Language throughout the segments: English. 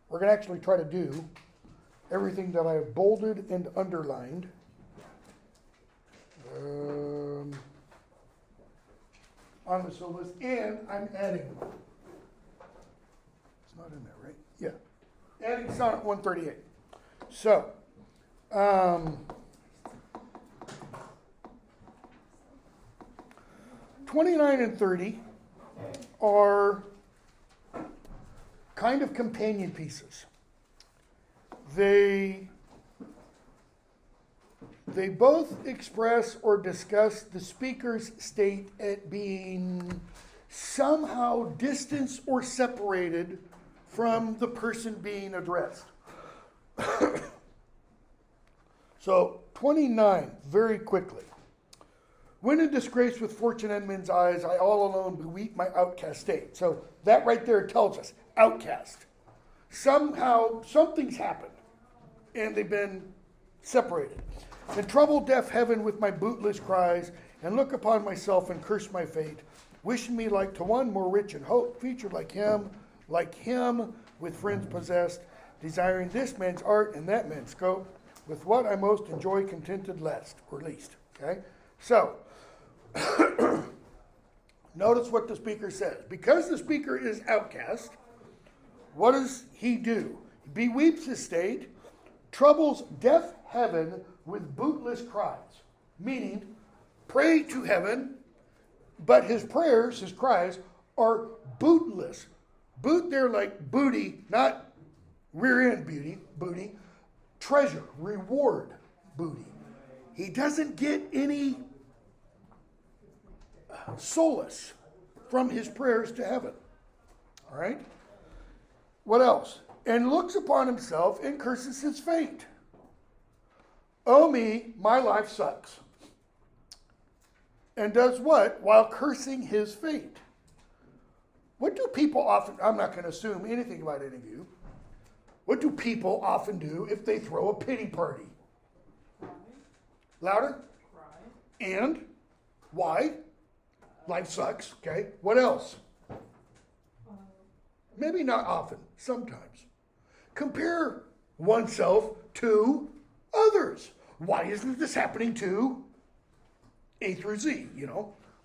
we're going to actually try to do everything that I have bolded and underlined. On the syllabus, and I'm adding. It's not in there, right? Yeah. Adding Sonnet 138. So, 29 and 30 are kind of companion pieces. They both express or discuss the speaker's state at being somehow distanced or separated from the person being addressed. So, 29, very quickly. When in disgrace with fortune and men's eyes, I all alone beweep my outcast state. So that right there tells us, outcast. Somehow, something's happened, and they've been separated. And trouble deaf heaven with my bootless cries, and look upon myself and curse my fate, wishing me like to one more rich in hope, featured like him, with friends possessed, desiring this man's art and that man's scope, with what I most enjoy contented less, or least. Okay? So, notice what the speaker says. Because the speaker is outcast, what does he do? He beweeps his state, troubles deaf heaven with bootless cries. Meaning, pray to heaven, but his prayers, his cries, are bootless. Boot there like booty, not rear end booty, treasure, reward booty. He doesn't get any solace from his prayers to heaven. All right? What else? And looks upon himself and curses his fate. Oh me, my life sucks. And does what? While cursing his fate. What do people often, I'm not going to assume anything about any of you. What do people often do if they throw a pity party? Cry. Louder? Cry. And? Why? Life sucks, okay? What else? Maybe not often, sometimes. Compare oneself to others. Why isn't this happening to A through Z,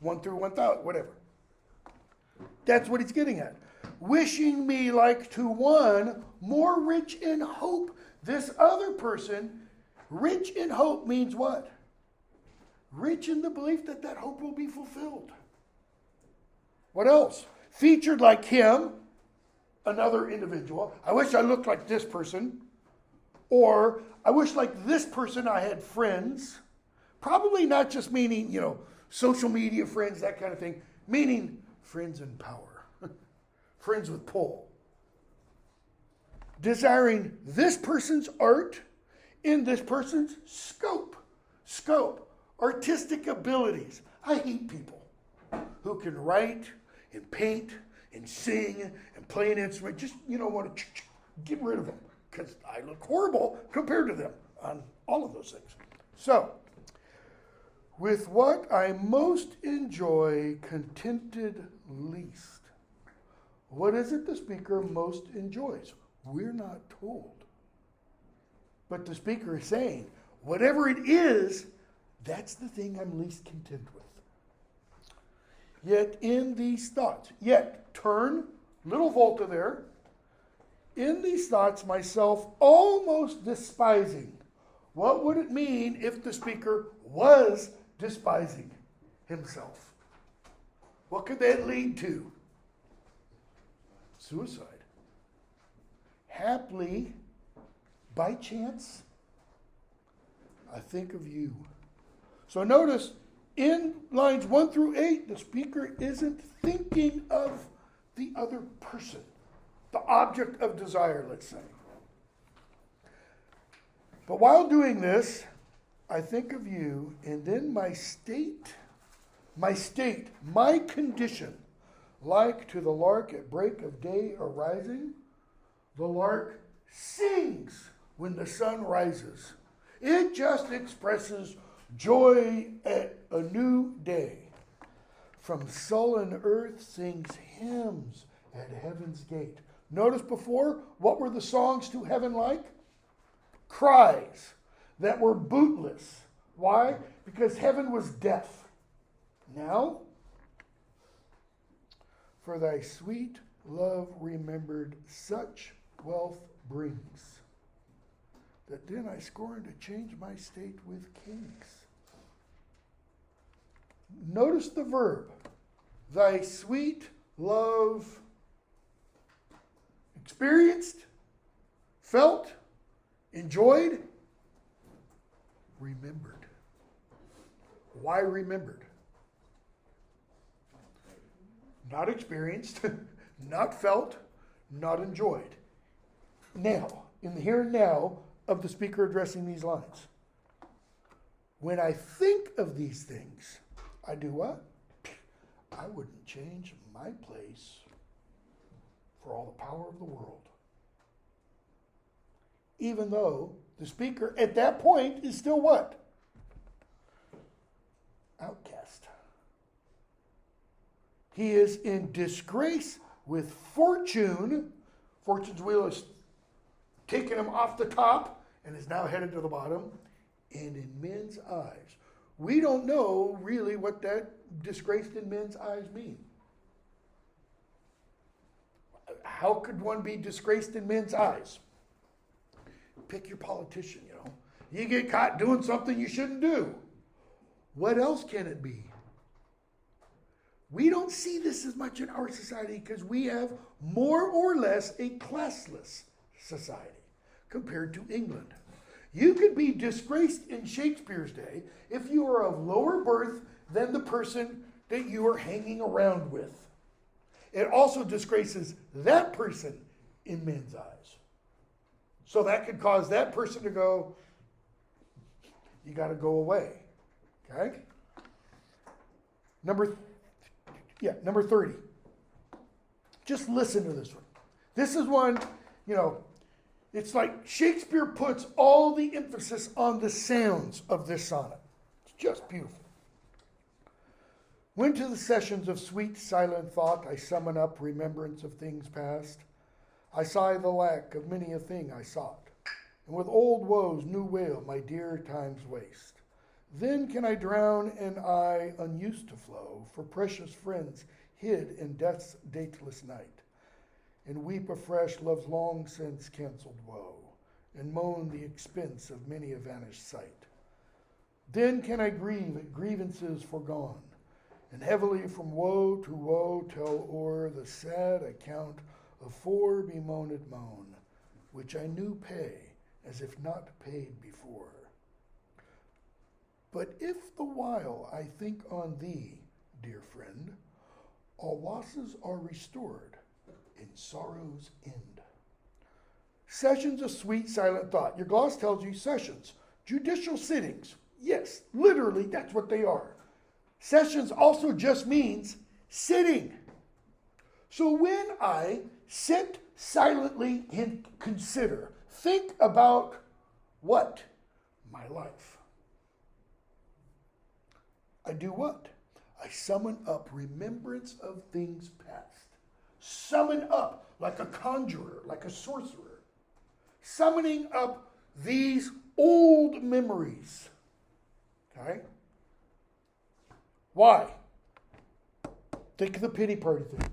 1 through 1,000, whatever. That's what he's getting at. Wishing me like to one more rich in hope. This other person, rich in hope means what? Rich in the belief that that hope will be fulfilled. What else? Featured like him, another individual. I wish I looked like this person. Or I wish like this person I had friends. Probably not just meaning, social media friends, that kind of thing. Meaning friends in power. Friends with pull. Desiring this person's art in this person's scope. Artistic abilities. I hate people who can write and paint and sing and play an instrument. Just, want to get rid of them because I look horrible compared to them on all of those things. So, with what I most enjoy, contented least. What is it the speaker most enjoys? We're not told. But the speaker is saying, whatever it is, that's the thing I'm least content with. Yet in these thoughts, turn, little volta there, in these thoughts myself almost despising. What would it mean if the speaker was despising himself? What could that lead to? Suicide. Haply, by chance, I think of you. So notice, in lines 1 through 8, the speaker isn't thinking of the other person, the object of desire, let's say. But while doing this, I think of you, and then my condition, like to the lark at break of day arising, the lark sings when the sun rises. It just expresses joy at a new day. From sullen earth sings hymns at heaven's gate. Notice before, what were the songs to heaven like? Cries that were bootless. Why? Because heaven was deaf. Now, for thy sweet love remembered such wealth brings, that then I scorn to change my state with kings. Notice the verb. Thy sweet love experienced, felt, enjoyed, remembered. Why remembered? Not experienced, not felt, not enjoyed. Now, in the here and now of the speaker addressing these lines, when I think of these things, I do what? I wouldn't change my place for all the power of the world. Even though the speaker at that point is still what? Outcast. He is in disgrace with fortune. Fortune's wheel is taking him off the top and is now headed to the bottom. And in men's eyes, we don't know really what that disgraced in men's eyes mean. How could one be disgraced in men's eyes? Pick your politician, you know. You get caught doing something you shouldn't do. What else can it be? We don't see this as much in our society because we have more or less a classless society compared to England. You could be disgraced in Shakespeare's day if you are of lower birth than the person that you are hanging around with. It also disgraces that person in men's eyes. So that could cause that person to go, you got to go away. Okay? Number 30. Just listen to this one. This is one, it's like Shakespeare puts all the emphasis on the sounds of this sonnet. It's just beautiful. When to the sessions of sweet silent thought I summon up remembrance of things past, I sigh the lack of many a thing I sought, and with old woes new wail my dear time's waste. Then can I drown an eye unused to flow for precious friends hid in death's dateless night, and weep afresh love's long since cancelled woe, and moan the expense of many a vanished sight. Then can I grieve at grievances forgone, and heavily from woe to woe tell o'er the sad account of fore bemoaned moan, which I knew pay as if not paid before. But if the while I think on thee, dear friend, all losses are restored in sorrow's end. Sessions of sweet silent thought. Your gloss tells you sessions. Judicial sittings. Yes, literally, that's what they are. Sessions also just means sitting. So when I sit silently and consider, think about what? My life. I do what? I summon up remembrance of things past. Summon up like a conjurer, like a sorcerer. Summoning up these old memories. Okay? Why? Think of the pity party thing.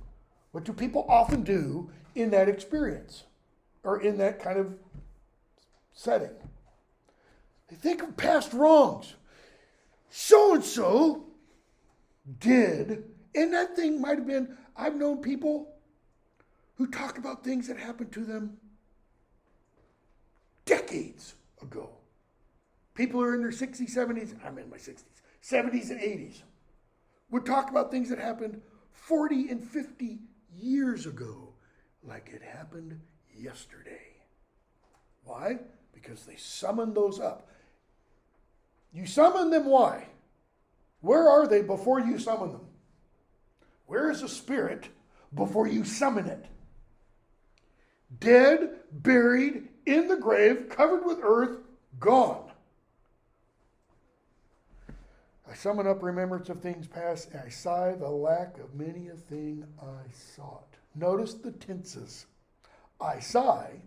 What do people often do in that experience or in that kind of setting? They think of past wrongs. So-and-so did, and that thing might have been, I've known people who talk about things that happened to them decades ago. People who are in their 60s, 70s, I'm in my 60s, 70s and 80s, would talk about things that happened 40 and 50 years ago, like it happened yesterday. Why? Because they summoned those up. You summon them, why? Where are they before you summon them? Where is a spirit before you summon it? Dead, buried, in the grave, covered with earth, gone. I summon up remembrance of things past, and I sigh the lack of many a thing I sought. Notice the tenses. I sigh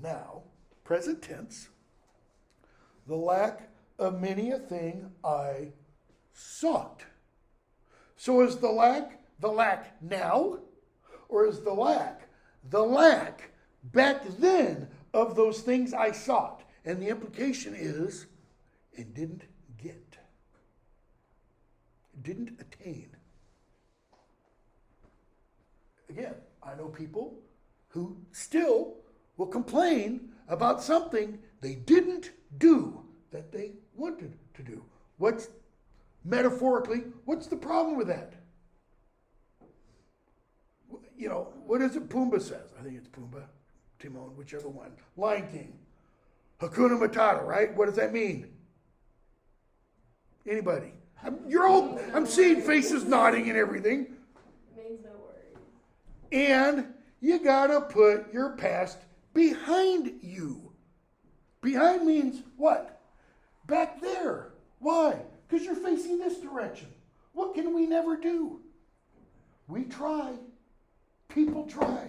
now, present tense, the lack of many a thing I sought. So is the lack now? Or is the lack back then of those things I sought? And the implication is, and didn't get, didn't attain. Again, I know people who still will complain about something they didn't do that they wanted to do. What's the problem with that? You know, what is it Pumbaa says? I think it's Pumbaa, Timon, whichever one. Lion King. Hakuna Matata, right? What does that mean? Anybody? I'm seeing faces nodding and everything. Means no worries. And you gotta put your past behind you. Behind means what? Back there. Why? Because you're facing this direction. What can we never do? We try. People try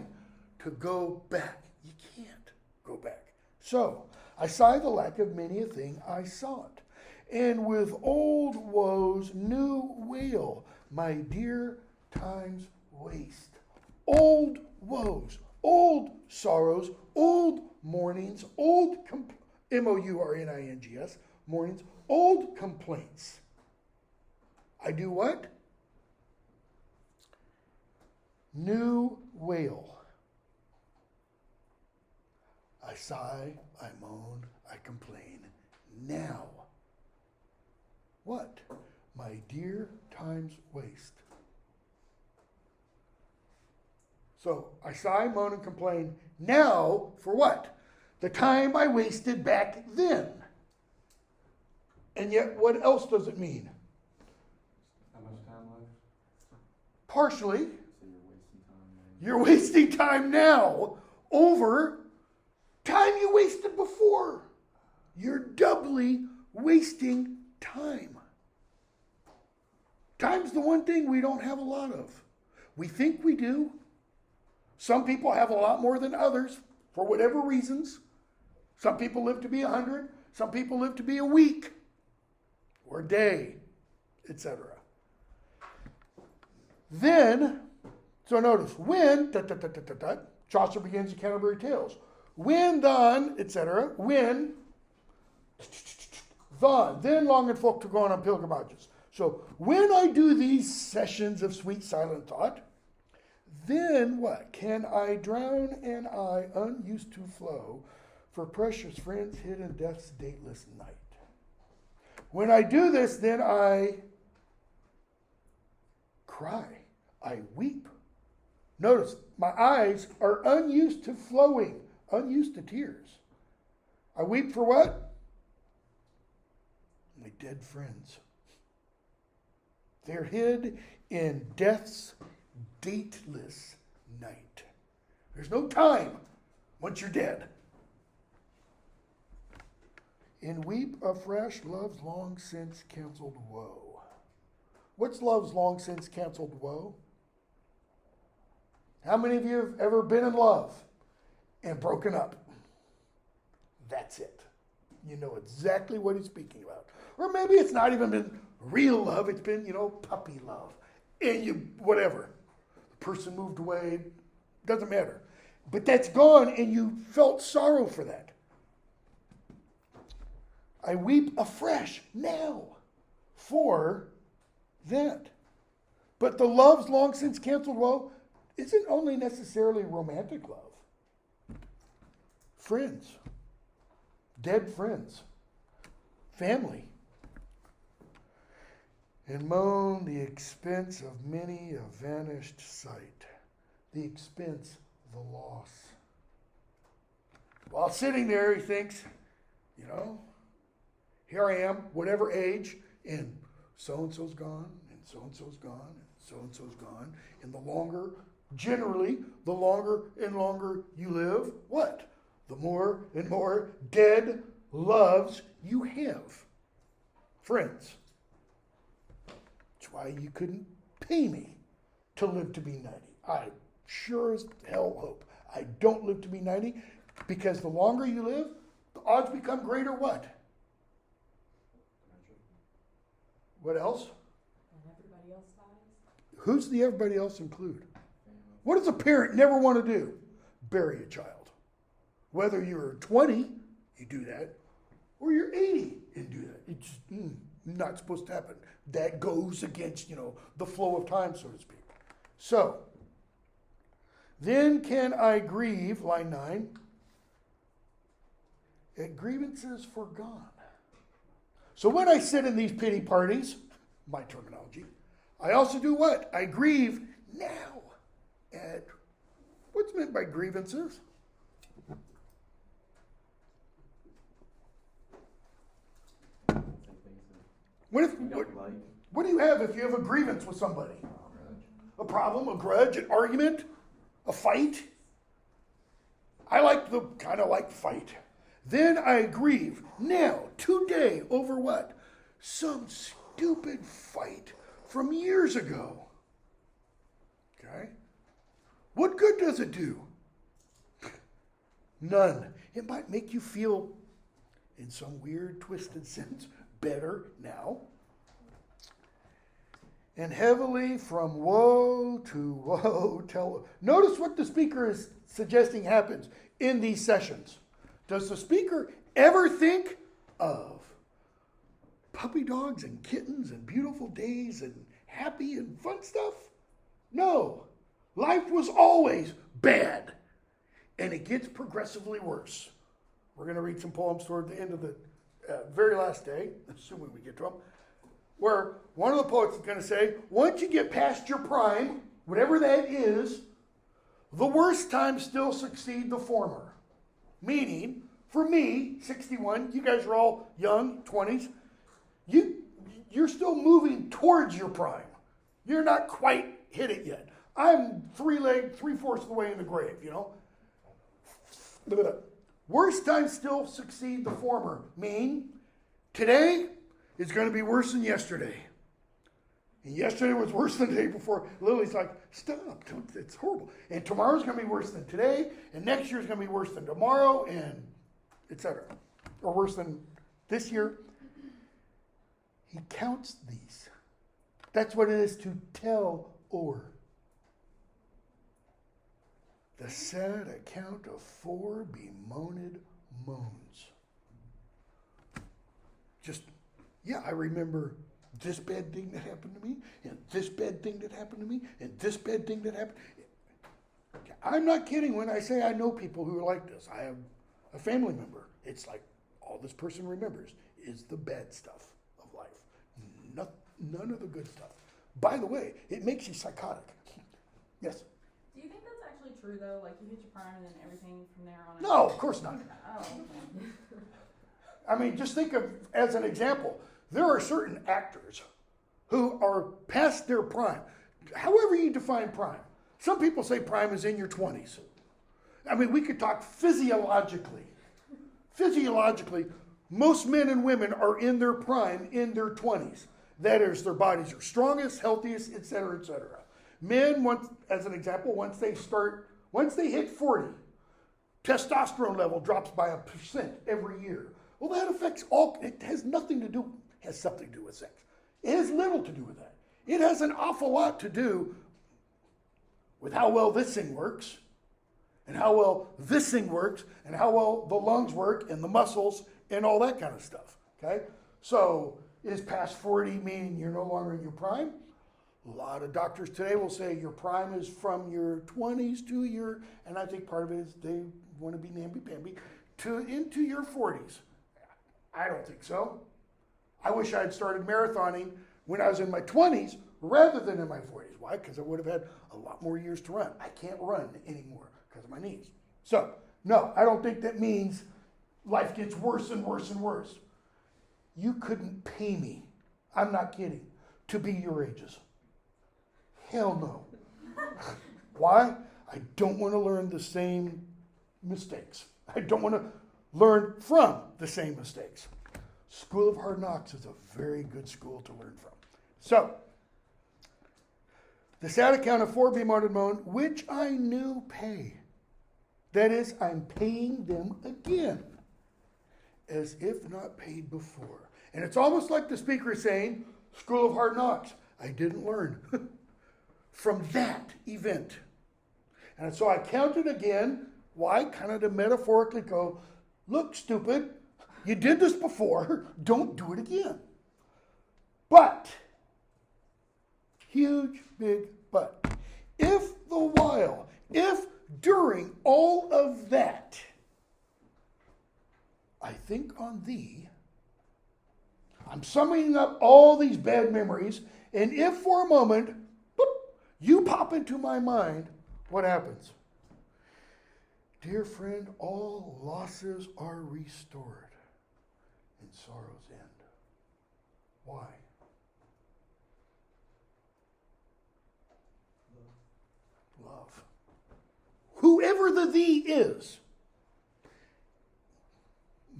to go back. You can't go back. So, I sigh the lack of many a thing I sought. And with old woes, new wail, my dear time's waste. Old woes, old sorrows, old mournings, old mourings, mournings, old complaints. I do what? New wail. I sigh, I moan, I complain. Now. What? My dear time's waste. So I sigh, moan, and complain now for what? The time I wasted back then. And yet, what else does it mean? How much time left? Partially. So you're wasting time now. You're wasting time now over time you wasted before. You're doubly wasting time. Time's the one thing we don't have a lot of. We think we do. Some people have a lot more than others for whatever reasons. Some people live to be 100. Some people live to be a week or a day, etc. Then, so notice, when, Chaucer begins the Canterbury Tales. When, then, etc. When, then longing folk to go on pilgrimages. So when I do these sessions of sweet silent thought, then what? Can I drown an eye unused to flow for precious friends hid in death's dateless night? When I do this, then I cry. I weep. Notice, my eyes are unused to flowing, unused to tears. I weep for what? My dead friends. They're hid in death's dateless night. There's no time once you're dead. And weep afresh love's long since canceled woe. What's love's long since canceled woe? How many of you have ever been in love and broken up? That's it. You know exactly what he's speaking about. Or maybe it's not even been real love. It's been, puppy love. And whatever. The person moved away. Doesn't matter. But that's gone and you felt sorrow for that. I weep afresh now for that. But the love's long since canceled woe isn't only necessarily romantic love. Friends. Dead friends. Family. And moan the expense of many a vanished sight. The expense, the loss. While sitting there, he thinks, here I am, whatever age, and so-and-so's gone, and so-and-so's gone, and so-and-so's gone. And generally, the longer and longer you live, what? The more and more dead loves you have. Friends. That's why you couldn't pay me to live to be 90. I sure as hell hope I don't live to be 90 because the longer you live, the odds become greater what? What else? And everybody else dies. Who's the everybody else include? What does a parent never want to do? Bury a child. Whether you're 20, you do that, or you're 80 and do that. It's not supposed to happen. That goes against, the flow of time, so to speak. So, then can I grieve, line 9, at grievances forgone. So when I sit in these pity parties, my terminology, I also do what? I grieve now at what's meant by grievances? What do you have if you have a grievance with somebody? A problem, a grudge, an argument, a fight? I kind of like fight. Then I grieve now, today, over what? Some stupid fight from years ago. Okay? What good does it do? None. It might make you feel, in some weird, twisted sense, better now. And heavily from woe to woe tell. Notice what the speaker is suggesting happens in these sessions. Does the speaker ever think of puppy dogs and kittens and beautiful days and happy and fun stuff? No. Life was always bad. And it gets progressively worse. We're going to read some poems toward the end of the very last day, assuming we get to them, where one of the poets is going to say, once you get past your prime, whatever that is, the worst times still succeed the former. Meaning, for me, 61, you guys are all young, 20s, you're still moving towards your prime. You're not quite hit it yet. I'm 3/4 of the way in the grave, Worst times still succeed the former. Mean, today is going to be worse than yesterday. And yesterday was worse than the day before. Lily's like, stop, it's horrible. And tomorrow's going to be worse than today, and next year's going to be worse than tomorrow, and etc. Or worse than this year. He counts these. That's what it is to tell o'er. The sad account of 4 bemoaned moans. I remember this bad thing that happened to me, and this bad thing that happened to me, and this bad thing that happened. I'm not kidding when I say I know people who are like this. I have a family member. It's like all this person remembers is the bad stuff of life. None of the good stuff. By the way, it makes you psychotic. Yes? Do you think that's actually true, though? Like, you hit your prime and then everything from there on? No, of course not. Oh, okay. I mean, just think of, as an example, there are certain actors who are past their prime. However you define prime. Some people say prime is in your 20s. I mean, we could talk physiologically. Physiologically, most men and women are in their prime in their 20s. That is, their bodies are strongest, healthiest, etc., etc. Men, as an example, once they hit 40, testosterone level drops by 1% every year. Well, that affects it has something to do with sex. It has little to do with that. It has an awful lot to do with how well this thing works, and how well this thing works, and how well the lungs work, and the muscles, and all that kind of stuff, okay? So, is past 40 meaning you're no longer in your prime? A lot of doctors today will say your prime is from your 20s to and I think part of it is they want to be namby-pamby, into your 40s. I don't think so. I wish I had started marathoning when I was in my 20s rather than in my 40s. Why? Because I would have had a lot more years to run. I can't run anymore because of my knees. So, no, I don't think that means life gets worse and worse and worse. You couldn't pay me, I'm not kidding, to be your ages. Hell no. Why? I don't want to learn the same mistakes. I don't want to learn from the same mistakes. School of Hard Knocks is a very good school to learn from. So, the sad account of 4 bemoaned moan, which I knew pay. That is, I'm paying them again, as if not paid before. And it's almost like the speaker is saying, School of Hard Knocks, I didn't learn from that event. And so I counted again. Why? Kind of to metaphorically go, look, stupid, you did this before, don't do it again. But, huge, big but, if during all of that, I think on thee, I'm summing up all these bad memories, and if for a moment, boop, you pop into my mind, what happens? Dear friend, all losses are restored, and sorrows end. Why? Love. Whoever the thee is,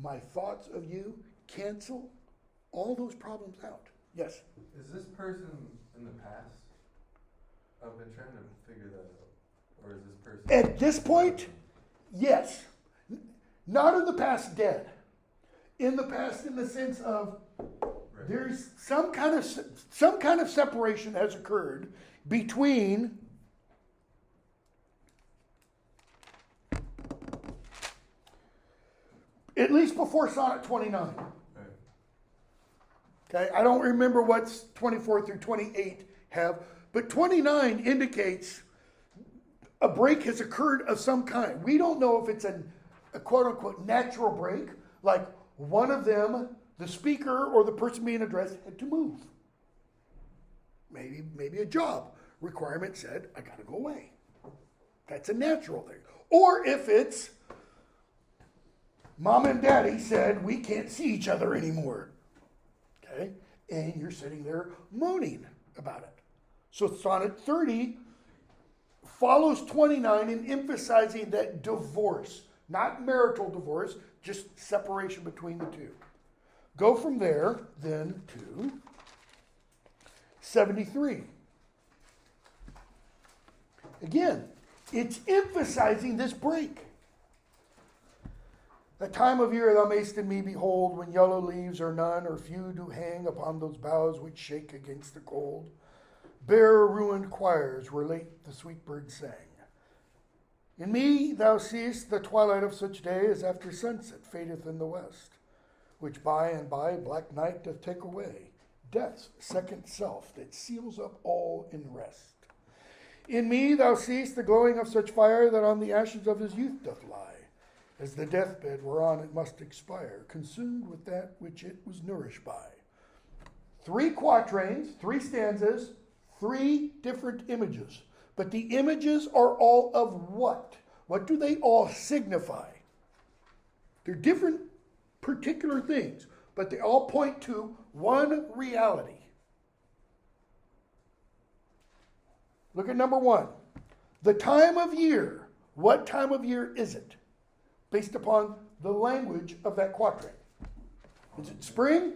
my thoughts of you cancel all those problems out. Yes? Is this person in the past? I've been trying to figure that out. Or is this person... At this point, yes. Not in the past dead. In the past in the sense of there's some kind of separation has occurred between at least before Sonnet 29. Okay, I don't remember what's 24 through 28 have, but 29 indicates a break has occurred of some kind. We don't know if it's a quote unquote natural break, like one of them, the speaker or the person being addressed, had to move. Maybe a job requirement said, I gotta go away. That's a natural thing. Or if it's mom and daddy said, we can't see each other anymore. Okay? And you're sitting there moaning about it. So Sonnet 30 follows 29 in emphasizing that divorce, not marital divorce, just separation between the two. Go from there then to 73. Again, it's emphasizing this break. The time of year thou mayst in me behold, when yellow leaves are none, or few do hang upon those boughs which shake against the cold. Bare ruined choirs where late the sweet bird sang. In me thou seest the twilight of such day as after sunset fadeth in the west, which by and by black night doth take away, death's second self that seals up all in rest. In me thou seest the glowing of such fire that on the ashes of his youth doth lie, as the deathbed whereon it must expire, consumed with that which it was nourished by. 3 quatrains, 3 stanzas, 3 different images. But the images are all of what? What do they all signify? They're different particular things, but they all point to one reality. Look at number 1. The time of year. What time of year is it? Based upon the language of that quatrain. Is it spring,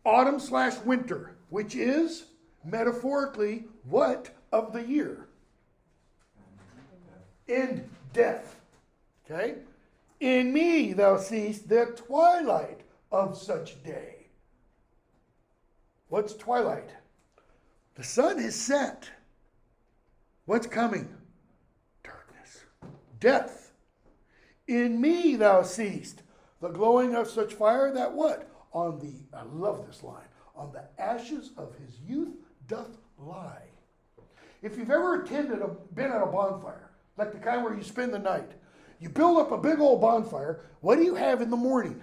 autumn/winter, which is metaphorically what of the year? In death. Okay? In me thou seest the twilight of such day. What's twilight? The sun is set. What's coming? Darkness. Death. In me thou seest the glowing of such fire that what? On the, I love this line, on the ashes of his youth doth lie. If you've ever been at a bonfire, like the kind where you spend the night, you build up a big old bonfire, what do you have in the morning?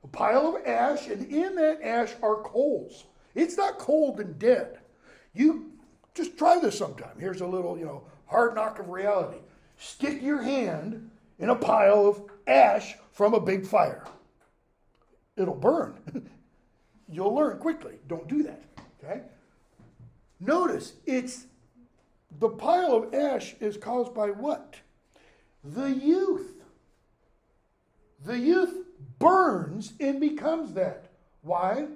A pile of ash, and in that ash are coals. It's not cold and dead. You just try this sometime. Here's a little, hard knock of reality. Stick your hand in a pile of ash from a big fire. It'll burn. You'll learn quickly. Don't do that. Okay? Notice, the pile of ash is caused by what? The youth. The youth burns and becomes that. Why?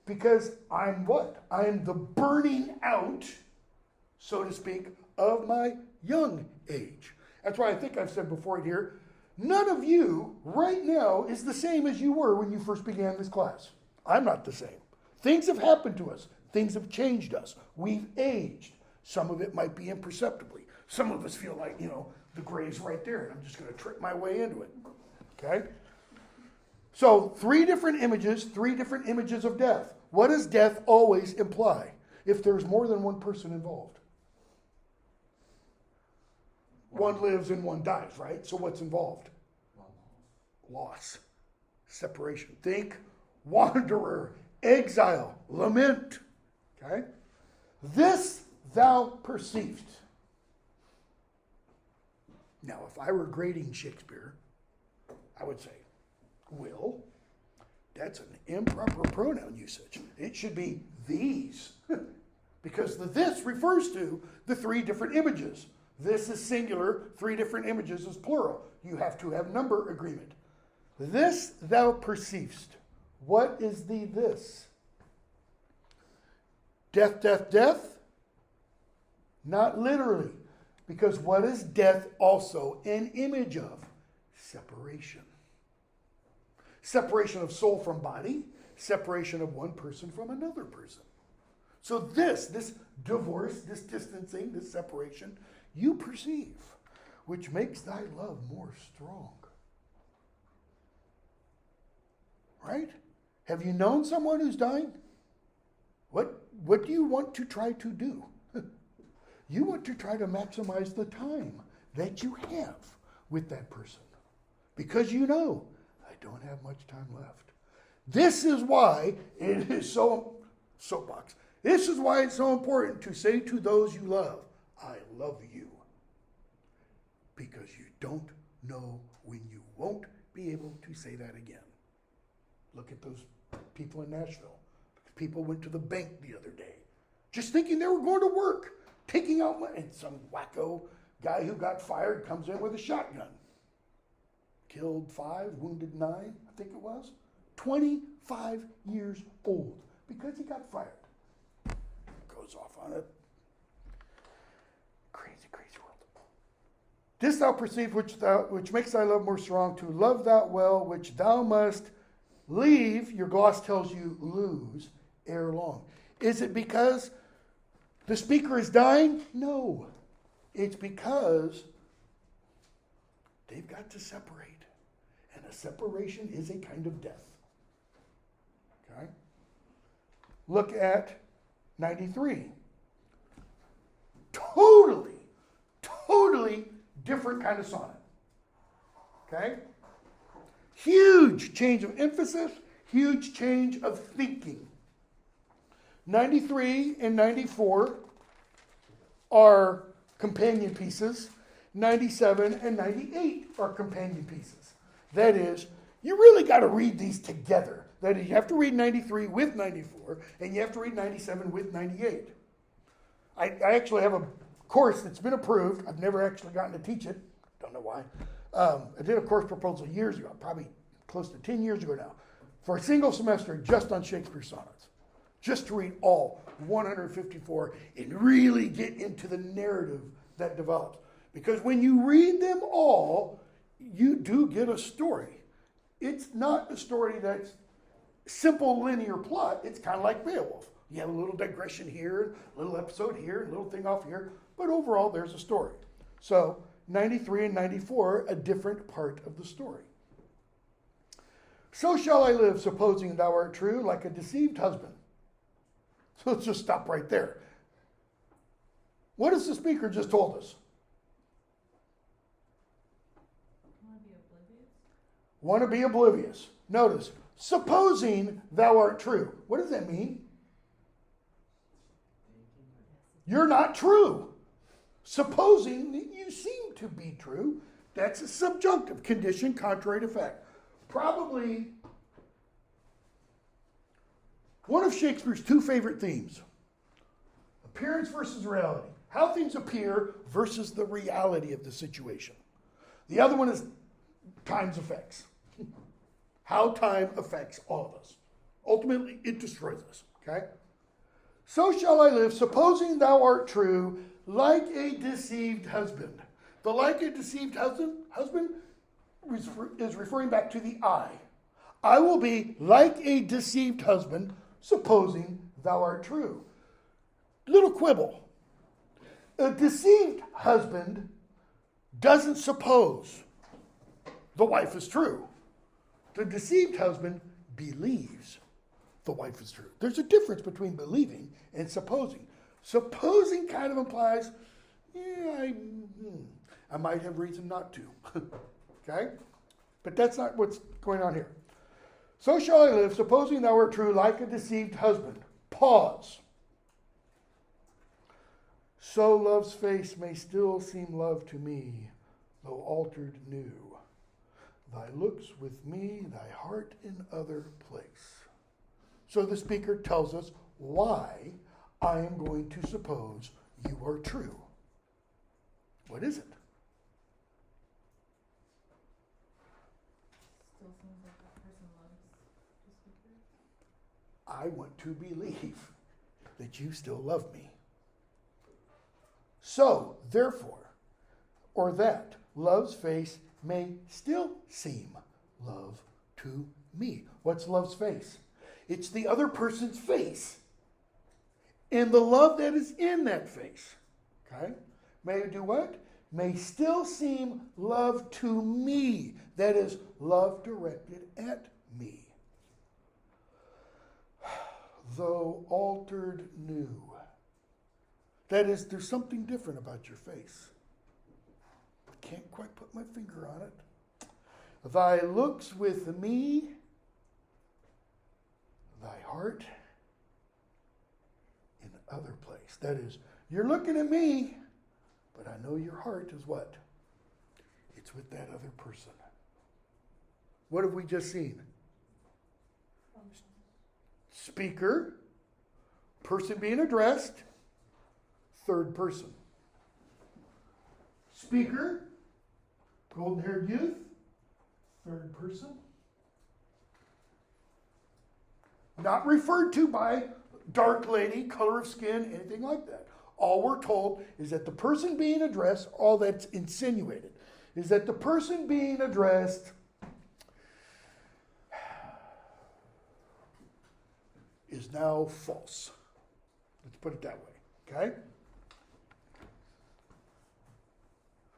Because I'm what? I'm the burning out, so to speak, of my young age. That's why I think I've said before here, none of you right now is the same as you were when you first began this class. I'm not the same. Things have happened to us. Things have changed us. We've aged. Some of it might be imperceptibly. Some of us feel like, the grave's right there and I'm just going to trip my way into it. Okay? So, three different images of death. What does death always imply if there's more than one person involved? One lives and one dies, right? So what's involved? Loss. Separation. Think wanderer, exile, lament. Okay? This thou perceived. Now, if I were grading Shakespeare, I would say, will, that's an improper pronoun usage. It should be these. Because the this refers to the three different images. This is singular, three different images is plural. You have to have number agreement. This thou perceivest. What is the this? Death, death, death? Not literally. Because what is death also an image of? Separation. Separation of soul from body, separation of one person from another person. So this divorce, this distancing, this separation, you perceive, which makes thy love more strong. Right? Have you known someone who's dying? What do you want to try to do? You want to try to maximize the time that you have with that person. Because you know, I don't have much time left. This is why it is soapbox. This is why it's so important to say to those you love, I love you. Because you don't know when you won't be able to say that again. Look at those people in Nashville. People went to the bank the other day, just thinking they were going to work, taking out money. And some wacko guy who got fired comes in with a shotgun. Killed 5, wounded 9, I think it was. 25 years old because he got fired. Goes off on a crazy, crazy world. This thou perceive which makes thy love more strong, to love thou well, which thou must leave, your gloss tells you lose, ere long. Is it because the speaker is dying? No. It's because they've got to separate. And a separation is a kind of death. Okay? Look at 93. Totally different kind of sonnet. Okay? Huge change of emphasis, huge change of thinking. 93 and 94 are companion pieces. 97 and 98 are companion pieces. That is, you really got to read these together. That is, you have to read 93 with 94, and you have to read 97 with 98. I actually have a course that's been approved. I've never actually gotten to teach it. Don't know why. I did a course proposal years ago, probably close to 10 years ago now, for a single semester just on Shakespeare Sonnets. Just to read all 154 and really get into the narrative that develops. Because when you read them all, you do get a story. It's not a story that's simple linear plot. It's kind of like Beowulf. You have a little digression here, a little episode here, a little thing off here, but overall there's a story. So 93 and 94, a different part of the story. So shall I live, supposing thou art true, like a deceived husband. So let's just stop right there. What has the speaker just told us? Want to be oblivious. Notice, supposing thou art true. What does that mean? You're not true. Supposing that you seem to be true, that's a subjunctive condition contrary to fact. Probably one of Shakespeare's two favorite themes. Appearance versus reality. How things appear versus the reality of the situation. The other one is time's effects. How time affects all of us. Ultimately, it destroys us. Okay? So shall I live, supposing thou art true, like a deceived husband. The like a deceived husband is referring back to the I. I will be like a deceived husband, supposing thou art true. Little quibble. A deceived husband doesn't suppose the wife is true. The deceived husband believes the wife is true. There's a difference between believing and supposing. Supposing kind of implies, yeah, I might have reason not to. Okay? But that's not what's going on here. So shall I live, supposing thou art true, like a deceived husband. Pause. So love's face may still seem love to me, though altered new. Thy looks with me, thy heart in other place. So the speaker tells us why I am going to suppose you are true. What is it? Still seems like that person loves the speaker. I want to believe that you still love me. So, therefore, or that love's face may still seem love to me. What's love's face? It's the other person's face and the love that is in that face. Okay? May do what? May still seem love to me. That is, love directed at me. Though altered new. That is, there's something different about your face. I can't quite put my finger on it. Thy looks with me, thy heart in other place. That is, you're looking at me, but I know your heart is what? It's with that other person. What have we just seen? Speaker, person being addressed, third person. Speaker, golden-haired youth, third person. Not referred to by dark lady, color of skin, anything like that. All we're told is that the person being addressed, all that's insinuated, is that the person being addressed is now false. Let's put it that way, okay?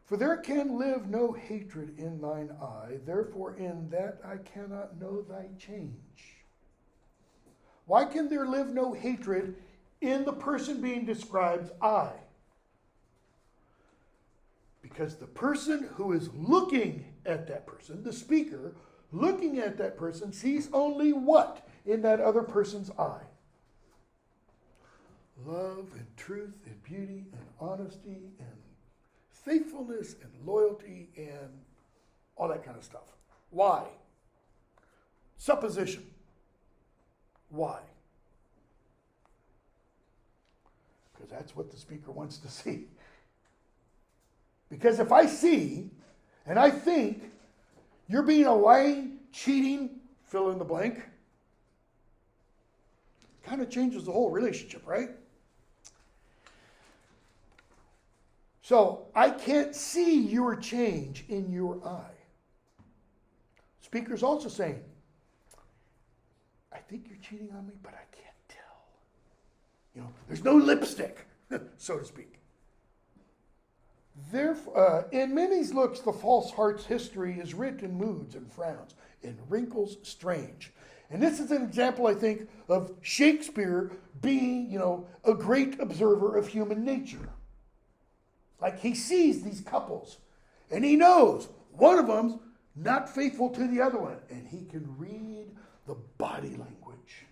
For there can live no hatred in thine eye, therefore in that I cannot know thy change. Why can there live no hatred in the person being described's eye? Because the person who is looking at that person, the speaker, looking at that person, sees only what in that other person's eye? Love and truth and beauty and honesty and faithfulness and loyalty and all that kind of stuff. Why? Supposition. Why? Because that's what the speaker wants to see. Because if I see and I think you're being a lying, cheating, fill in the blank, kind of changes the whole relationship, right? So I can't see your change in your eye. Speaker's also saying, I think you're cheating on me, but I can't tell. You know, there's no lipstick, so to speak. Therefore, in many's looks, the false heart's history is writ in moods and frowns, in wrinkles strange. And this is an example, I think, of Shakespeare being, a great observer of human nature. Like he sees these couples, and he knows one of them's not faithful to the other one, and he can read the body language.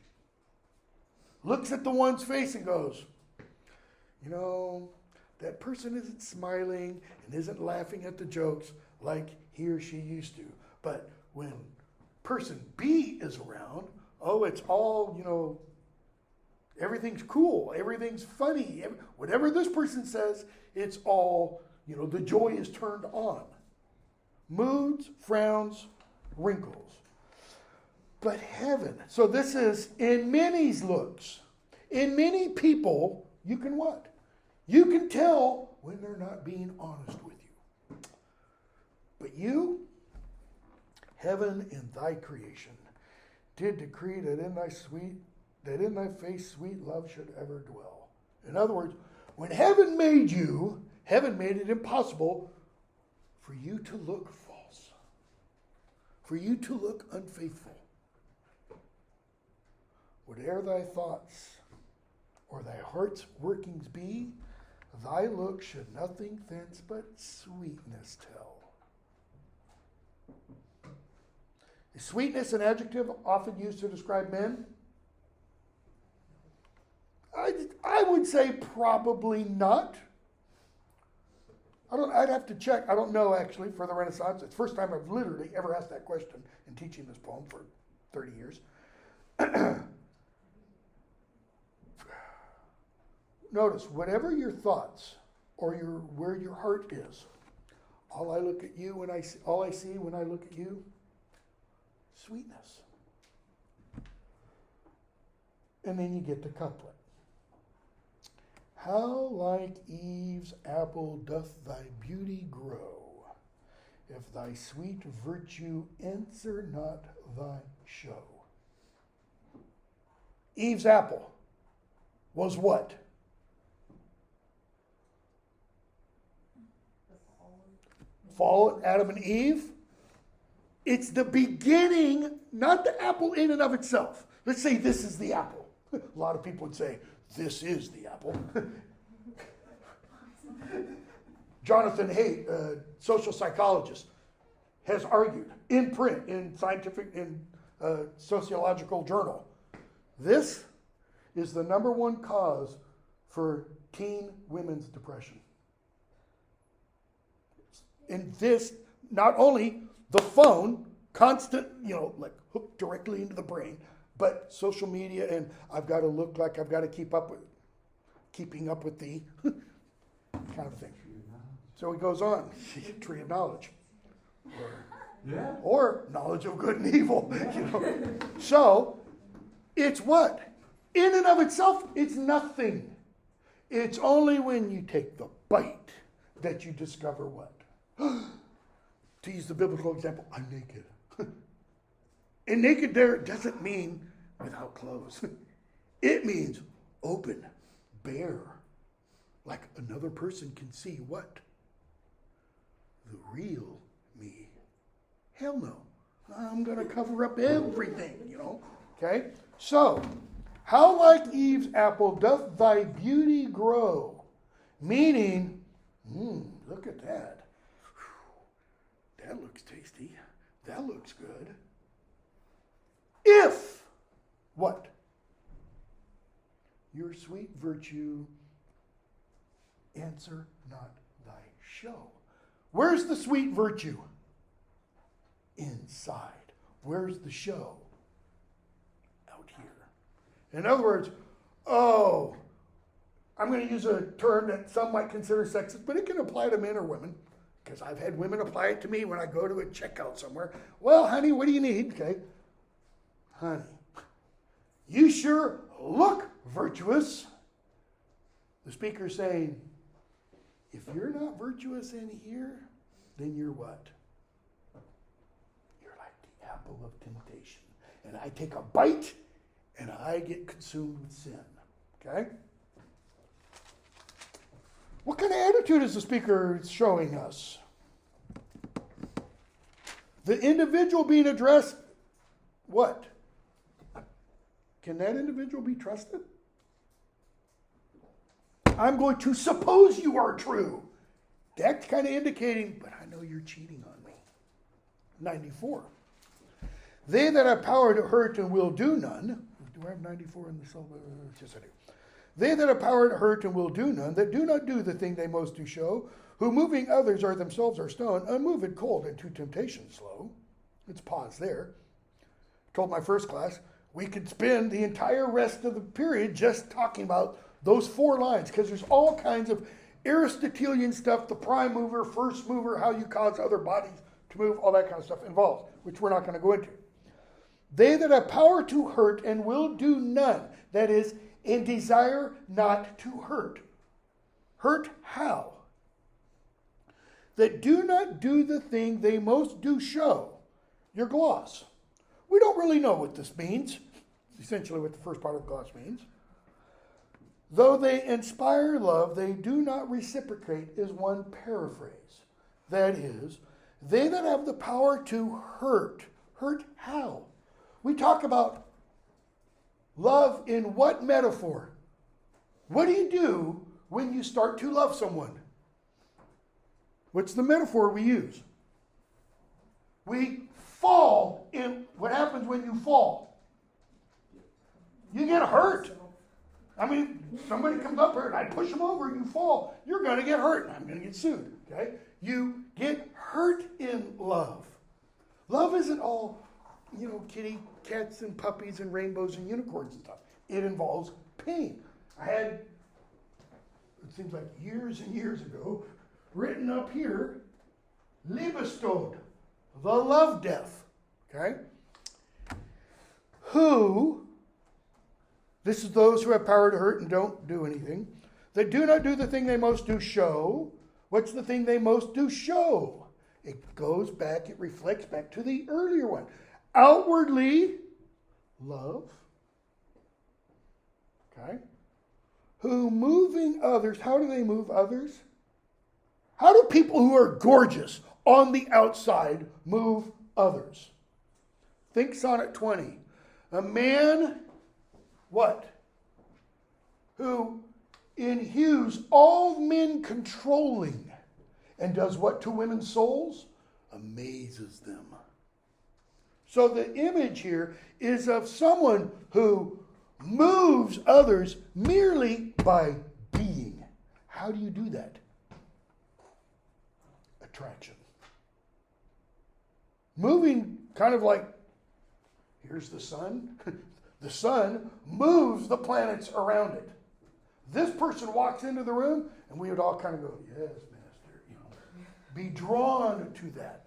Looks at the one's face and goes, that person isn't smiling and isn't laughing at the jokes like he or she used to. But when person B is around, it's all, everything's cool, everything's funny. Whatever this person says, it's all, the joy is turned on. Moods, frowns, wrinkles. But heaven, so this is in many's looks. In many people, you can what? You can tell when they're not being honest with you. But you, heaven in thy creation, did decree that in thy face sweet love should ever dwell. In other words, when heaven made you, heaven made it impossible for you to look false, for you to look unfaithful. Whatever thy thoughts or thy heart's workings be, thy look should nothing thence but sweetness tell. Is sweetness an adjective often used to describe men? I would say probably not. I'd have to check. I don't know, actually, for the Renaissance. It's the first time I've literally ever asked that question in teaching this poem for 30 years. Notice, whatever your thoughts or where your heart is, all I see when I look at you, sweetness. And then you get the couplet. How like Eve's apple doth thy beauty grow, if thy sweet virtue answer not thy show. Eve's apple was what? Fall, Adam and Eve. It's the beginning, not the apple in and of itself. Let's say this is the apple. A lot of people would say, this is the apple. Jonathan Haidt, a social psychologist, has argued in print, in sociological journal, this is the number one cause for teen women's depression. And this, not only the phone, constant, like hooked directly into the brain, but social media, and I've got to look like I've got to keeping up with the kind of thing. So he goes on, tree of knowledge. Or knowledge of good and evil. So, it's what? In and of itself, it's nothing. It's only when you take the bite that you discover what? To use the biblical example, I'm naked. And naked there doesn't mean without clothes. It means open, bare, like another person can see what? The real me. Hell no. I'm going to cover up everything, Okay? So, how like Eve's apple doth thy beauty grow? Meaning, look at that. That looks tasty. That looks good. If, what? Your sweet virtue answer not thy show. Where's the sweet virtue? Inside. Where's the show? Out here. In other words, I'm going to use a term that some might consider sexist, but it can apply to men or women, because I've had women apply it to me when I go to a checkout somewhere. Well, honey, what do you need? Okay. Honey, you sure look virtuous. The speaker's saying, if you're not virtuous in here, then you're what? You're like the apple of temptation. And I take a bite, and I get consumed with sin. Okay? What kind of attitude is the speaker showing us? The individual being addressed, what? Can that individual be trusted? I'm going to suppose you are true. That's kind of indicating, but I know you're cheating on me. 94. They that have power to hurt and will do none. Do I have 94 in the syllabus? Yes, I do. They that have power to hurt and will do none, that do not do the thing they most do show, who moving others are themselves are stone, unmoved, cold, and to temptation slow. Let's pause there. I told my first class, we could spend the entire rest of the period just talking about those 4 lines, because there's all kinds of Aristotelian stuff, the prime mover, first mover, how you cause other bodies to move, all that kind of stuff involved, which we're not going to go into. They that have power to hurt and will do none, that is, and desire not to hurt. Hurt how? That do not do the thing they most do show. Your gloss. We don't really know what this means. It's essentially what the first part of the gloss means. Though they inspire love, they do not reciprocate is one paraphrase. That is, they that have the power to hurt. Hurt how? We talk about love in what metaphor? What do you do when you start to love someone? What's the metaphor we use? We fall in. What happens when you fall? You get hurt. I mean, somebody comes up here and I push them over and you fall. You're going to get hurt and I'm going to get sued. Okay? You get hurt in love. Love isn't all, kitty cats and puppies and rainbows and unicorns and stuff. It involves pain. I had, it seems like years and years ago, written up here, Liebestod, the love death. Okay? This is those who have power to hurt and don't do anything. They do not do the thing they most do show. What's the thing they most do show? It goes back, it reflects back to the earlier one. Outwardly, love. Okay? Who moving others, how do they move others? How do people who are gorgeous on the outside move others? Think Sonnet 20. A man, what? Who inhues all men controlling and does what to women's souls? Amazes them. So the image here is of someone who moves others merely by being. How do you do that? Attraction. Moving kind of like, here's the sun. The sun moves the planets around it. This person walks into the room and we would all kind of go, yes, master, be drawn to that.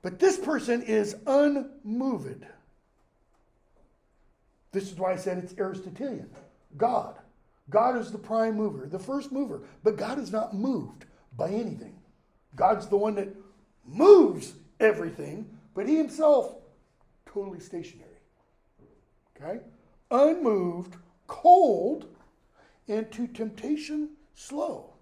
But this person is unmoved. This is why I said it's Aristotelian. God. God is the prime mover, the first mover. But God is not moved by anything. God's the one that moves everything, but he himself, totally stationary. Okay? Unmoved, cold, and to temptation, slow.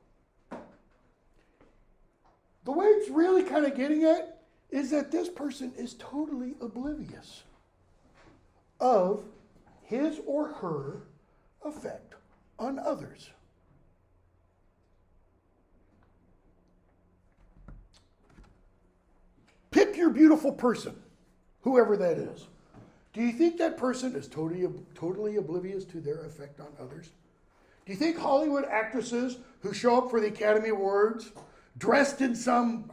The way it's really kind of getting at is that this person is totally oblivious of his or her effect on others. Pick your beautiful person, whoever that is. Do you think that person is totally oblivious to their effect on others? Do you think Hollywood actresses who show up for the Academy Awards dressed in some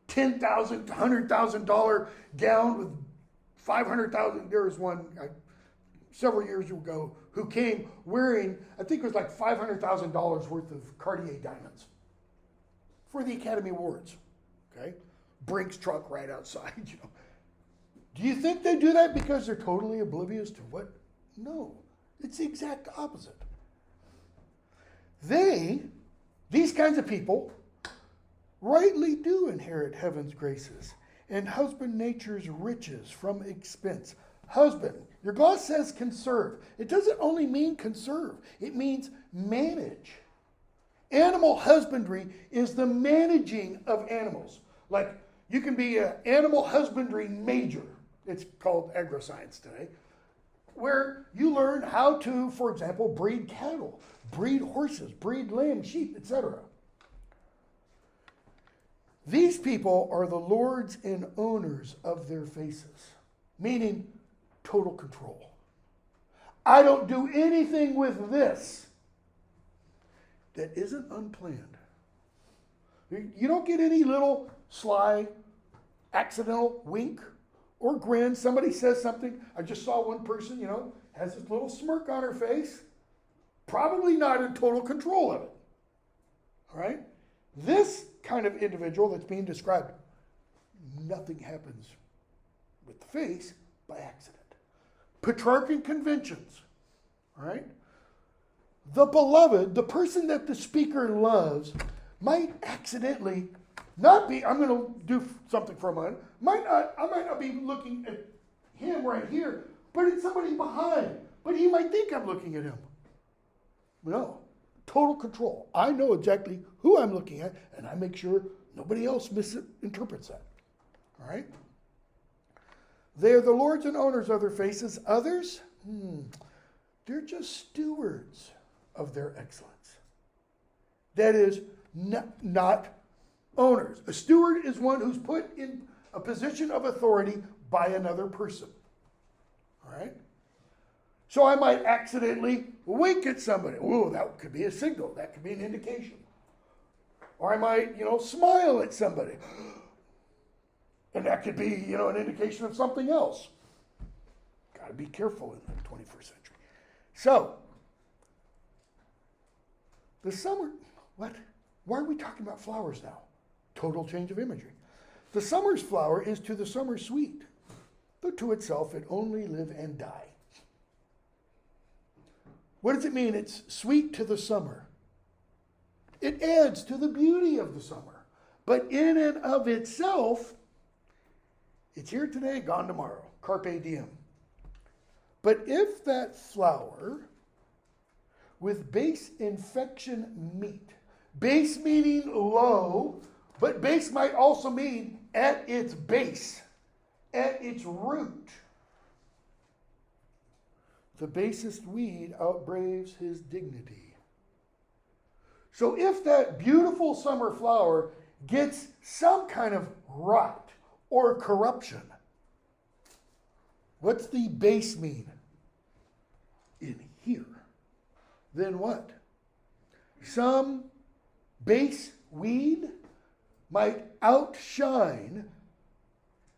$10,000, $100,000 gown with $500,000, there was one several years ago who came wearing, I think it was like $500,000 worth of Cartier diamonds for the Academy Awards. Okay? Brink's truck right outside, Do you think they do that because they're totally oblivious to what? No. It's the exact opposite. These kinds of people, rightly do inherit heaven's graces and husband nature's riches from expense. Husband, your gloss says conserve. It doesn't only mean conserve. It means manage. Animal husbandry is the managing of animals. Like you can be an animal husbandry major. It's called agroscience today, where you learn how to, for example, breed cattle, breed horses, breed lamb, sheep, etc. These people are the lords and owners of their faces, meaning total control. I don't do anything with this that isn't unplanned. You don't get any little sly, accidental wink or grin. Somebody says something. I just saw one person, has this little smirk on her face. Probably not in total control of it. All right? This kind of individual that's being described, nothing happens with the face by accident. Petrarchan conventions. All right? the beloved, the person that the speaker loves, might accidentally not be, I'm going to do something for a moment, I might not be looking at him right here, but it's somebody behind. But he might think I'm looking at him. No, total control. I know exactly who I'm looking at, and I make sure nobody else misinterprets that. All right? They are the lords and owners of their faces. Others, they're just stewards of their excellence. That is, not owners. A steward is one who's put in a position of authority by another person. All right? So I might accidentally wink at somebody. Oh, that could be a signal. That could be an indication. Or I might, smile at somebody. And that could be, an indication of something else. Got to be careful in the 21st century. So, the summer, what? Why are we talking about flowers now? Total change of imagery. The summer's flower is to the summer sweet, though to itself it only live and die. What does it mean? It's sweet to the summer. It adds to the beauty of the summer. But in and of itself, it's here today, gone tomorrow. Carpe diem. But if that flower with base infection meet, base meaning low, but base might also mean at its base, at its root, the basest weed outbraves his dignity. So if that beautiful summer flower gets some kind of rot or corruption, what's the base mean? In here. Then what? Some base weed might outshine,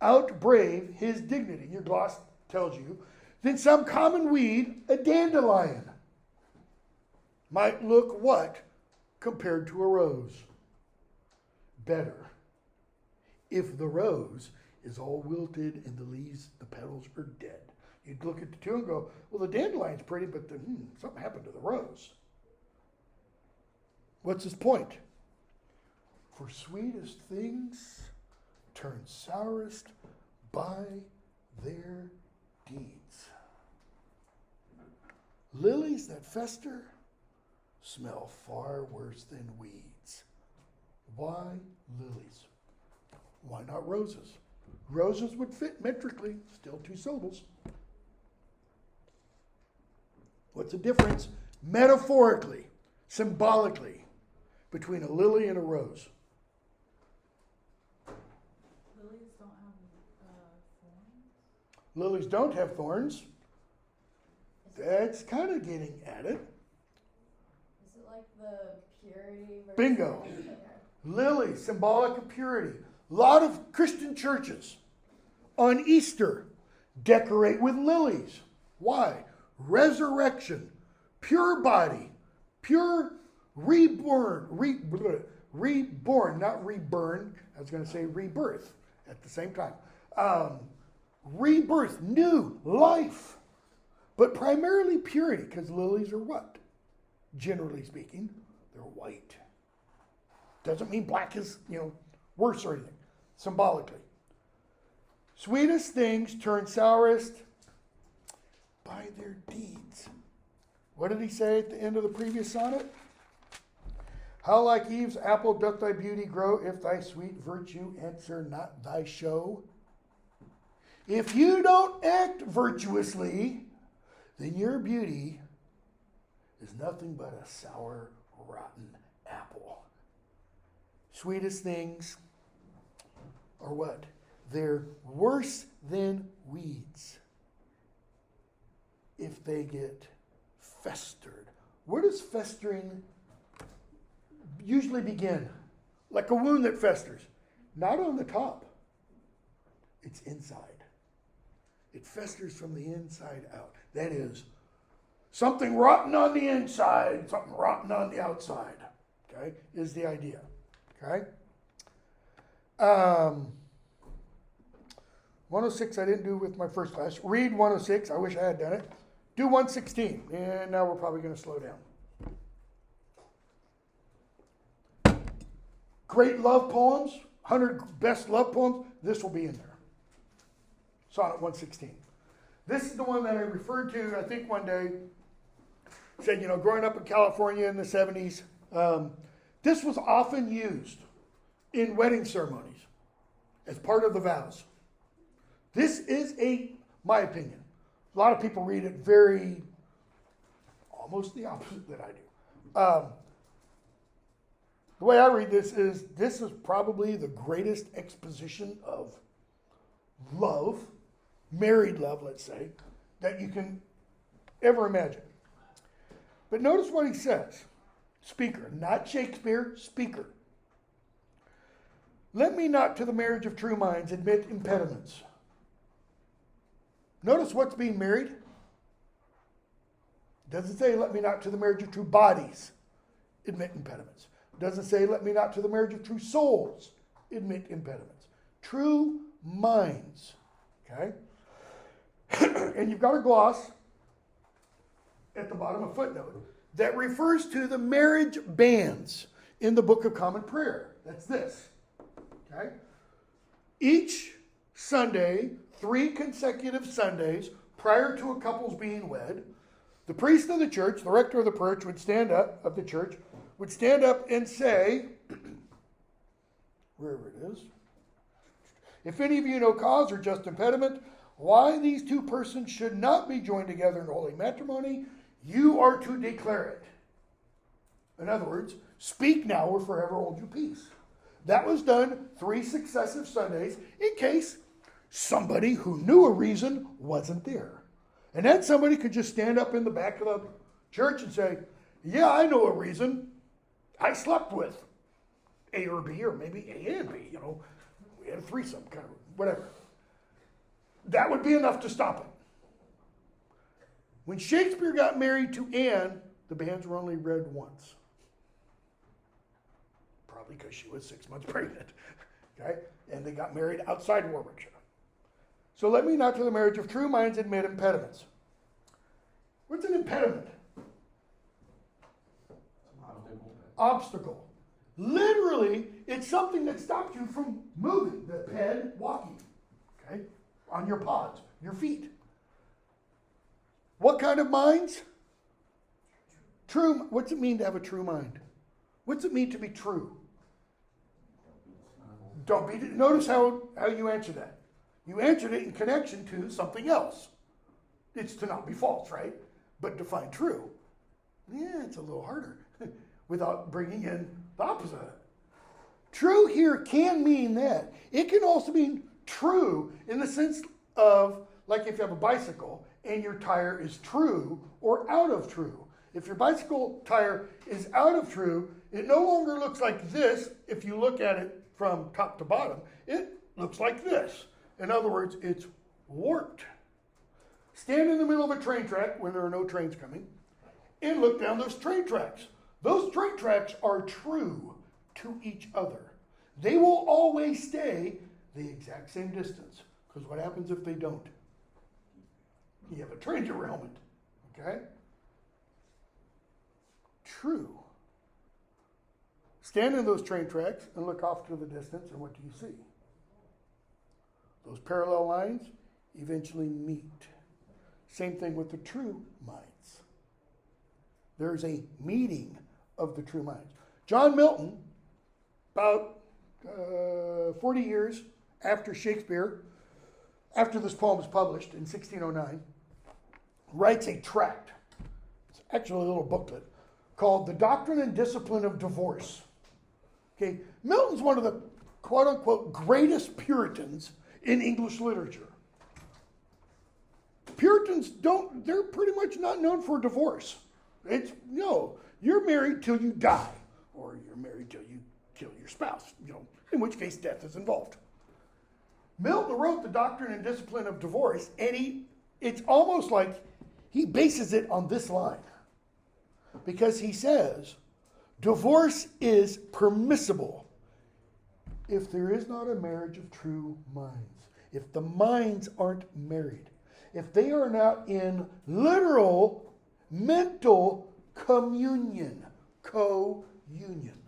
outbrave his dignity. Your gloss tells you. Then some common weed, a dandelion, might look what compared to a rose? Better. If the rose is all wilted and the leaves, the petals are dead. You'd look at the two and go, well, the dandelion's pretty, but something happened to the rose. What's his point? For sweetest things turn sourest by their deeds. Lilies that fester smell far worse than weeds. Why lilies? Why not roses? Roses would fit metrically, still two syllables. What's the difference metaphorically, symbolically, between a lily and a rose? Lilies don't have thorns? Lilies don't have thorns. That's kind of getting at it. Is it like the purity versus Bingo. Okay. Lily, symbolic of purity. A lot of Christian churches on Easter decorate with lilies. Why? Resurrection, pure body, pure reborn, reborn, not reburn. I was going to say rebirth at the same time. Rebirth, new life, but primarily purity, because lilies are what? Generally speaking, they're white. Doesn't mean black is, worse or anything, symbolically. Sweetest things turn sourest by their deeds. What did he say at the end of the previous sonnet? How like Eve's apple doth thy beauty grow, if thy sweet virtue answer not thy show? If you don't act virtuously, then your beauty is nothing but a sour, rotten apple. Sweetest things are what? They're worse than weeds if they get festered. Where does festering usually begin? Like a wound that festers. Not on the top. It's inside. It festers from the inside out. That is, something rotten on the inside, something rotten on the outside. Okay, is the idea. Okay? 106 I didn't do with my first class. Read 106. I wish I had done it. Do 116. And now we're probably going to slow down. great love poems, 100 best love poems, this will be in there. Sonnet 116. This is the one that I referred to, I think one day, said, growing up in California in the 70s, this was often used in wedding ceremonies as part of the vows. This is my opinion. A lot of people read it very, almost the opposite that I do. The way I read this is probably the greatest exposition of love, married love, let's say, that you can ever imagine. But notice what he says. Speaker, not Shakespeare, speaker. Let me not to the marriage of true minds admit impediments. Notice what's being married. It doesn't say, let me not to the marriage of true bodies admit impediments. It doesn't say, let me not to the marriage of true souls admit impediments. True minds. Okay? And you've got a gloss at the bottom, a footnote, that refers to the marriage banns in the Book of Common Prayer. That's this. Okay? Each Sunday, 3 consecutive Sundays, prior to a couple's being wed, the priest of the church, the rector of the church, would stand up and say, wherever it is, if any of you know cause or just impediment, why these two persons should not be joined together in holy matrimony, you are to declare it. In other words, speak now or forever hold you peace. That was done 3 successive Sundays in case somebody who knew a reason wasn't there. And then somebody could just stand up in the back of the church and say, yeah, I know a reason. I slept with A or B, or maybe A and B, we had a threesome, kind of, whatever. That would be enough to stop it. When Shakespeare got married to Anne, the banns were only read once. Probably because she was 6 months pregnant. Okay? And they got married outside Warwickshire. So let me not to the marriage of true minds admit impediments. What's an impediment? Obstacle. Literally, it's something that stops you from moving, the ped, walking, okay, on your pods, your feet. What kind of minds? True. What's it mean to have a true mind? What's it mean to be true? Don't be. Notice how you answer that. You answered it in connection to something else. It's to not be false, right? But define true. Yeah, it's a little harder without bringing in the opposite of it. True here can mean that. It can also mean true in the sense of, like if you have a bicycle and your tire is true or out of true. If your bicycle tire is out of true, it no longer looks like this. If you look at it from top to bottom, it looks like this. In other words, it's warped. Stand in the middle of a train track when there are no trains coming and look down those train tracks. Those train tracks are true to each other. They will always stay the exact same distance. Because what happens if they don't? You have a train derailment. Okay? True. Stand in those train tracks and look off to the distance, and what do you see? Those parallel lines eventually meet. Same thing with the true minds. There's a meeting of the true minds. John Milton, about 40 years after Shakespeare, after this poem was published in 1609, writes a tract. It's actually a little booklet called The Doctrine and Discipline of Divorce. Okay, Milton's one of the quote-unquote greatest Puritans in English literature. Puritans they're pretty much not known for divorce. It's, you're married till you die, or you're married till you kill your spouse, in which case death is involved. Milton wrote The Doctrine and Discipline of Divorce, and it's almost like he bases it on this line. Because he says, divorce is permissible if there is not a marriage of true minds. If the minds aren't married. If they are not in literal mental communion. Co-union.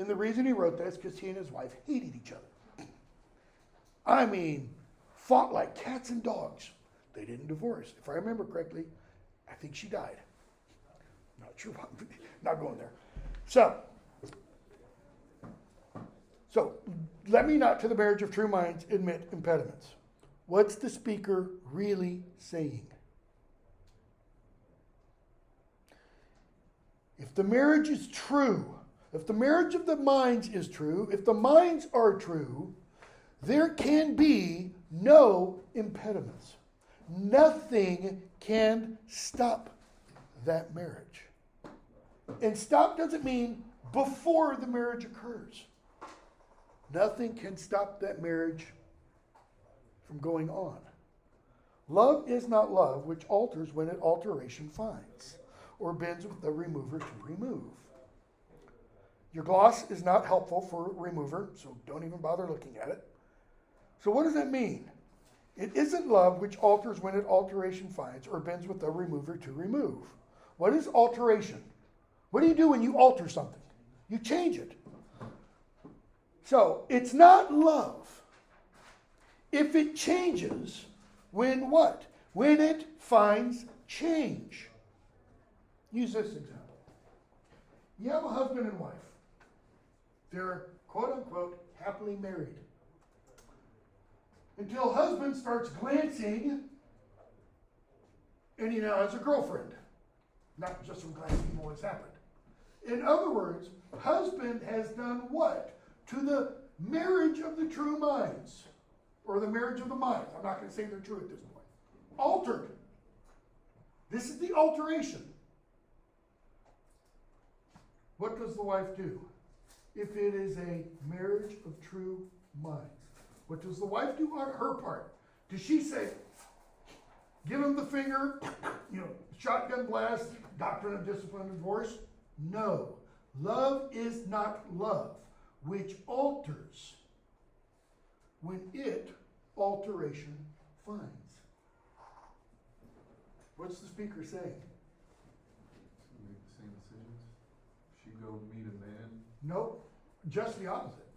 And the reason he wrote that is because he and his wife hated each other. I mean, fought like cats and dogs. They didn't divorce. If I remember correctly, I think she died. Not sure why. Not going there. So let me not to the marriage of true minds admit impediments. What's the speaker really saying? If the marriage is true, if the marriage of the minds is true, if the minds are true, there can be no impediments. Nothing can stop that marriage. And stop doesn't mean before the marriage occurs. Nothing can stop that marriage from going on. Love is not love, which alters when it alteration finds, or bends with the remover to remove. Your gloss is not helpful for remover, so don't even bother looking at it. So what does that mean? It isn't love which alters when it alteration finds, or bends with the remover to remove. What is alteration? What do you do when you alter something? You change it. So it's not love if it changes when what? When it finds change. Use this example. You have a husband and wife. They're quote unquote happily married. Until husband starts glancing and he now has a girlfriend. Not just from glancing at what's happened. In other words, husband has done what? To the marriage of the true minds. Or the marriage of the minds. I'm not going to say they're true at this point. Altered. This is the alteration. What does the wife do? If it is a marriage of true minds. What does the wife do on her part? Does she say, give him the finger, shotgun blast, doctrine of discipline and divorce? No. Love is not love, which alters when it alteration finds. What's the speaker saying? Make the same decisions. She go meet a man. Nope. Just the opposite.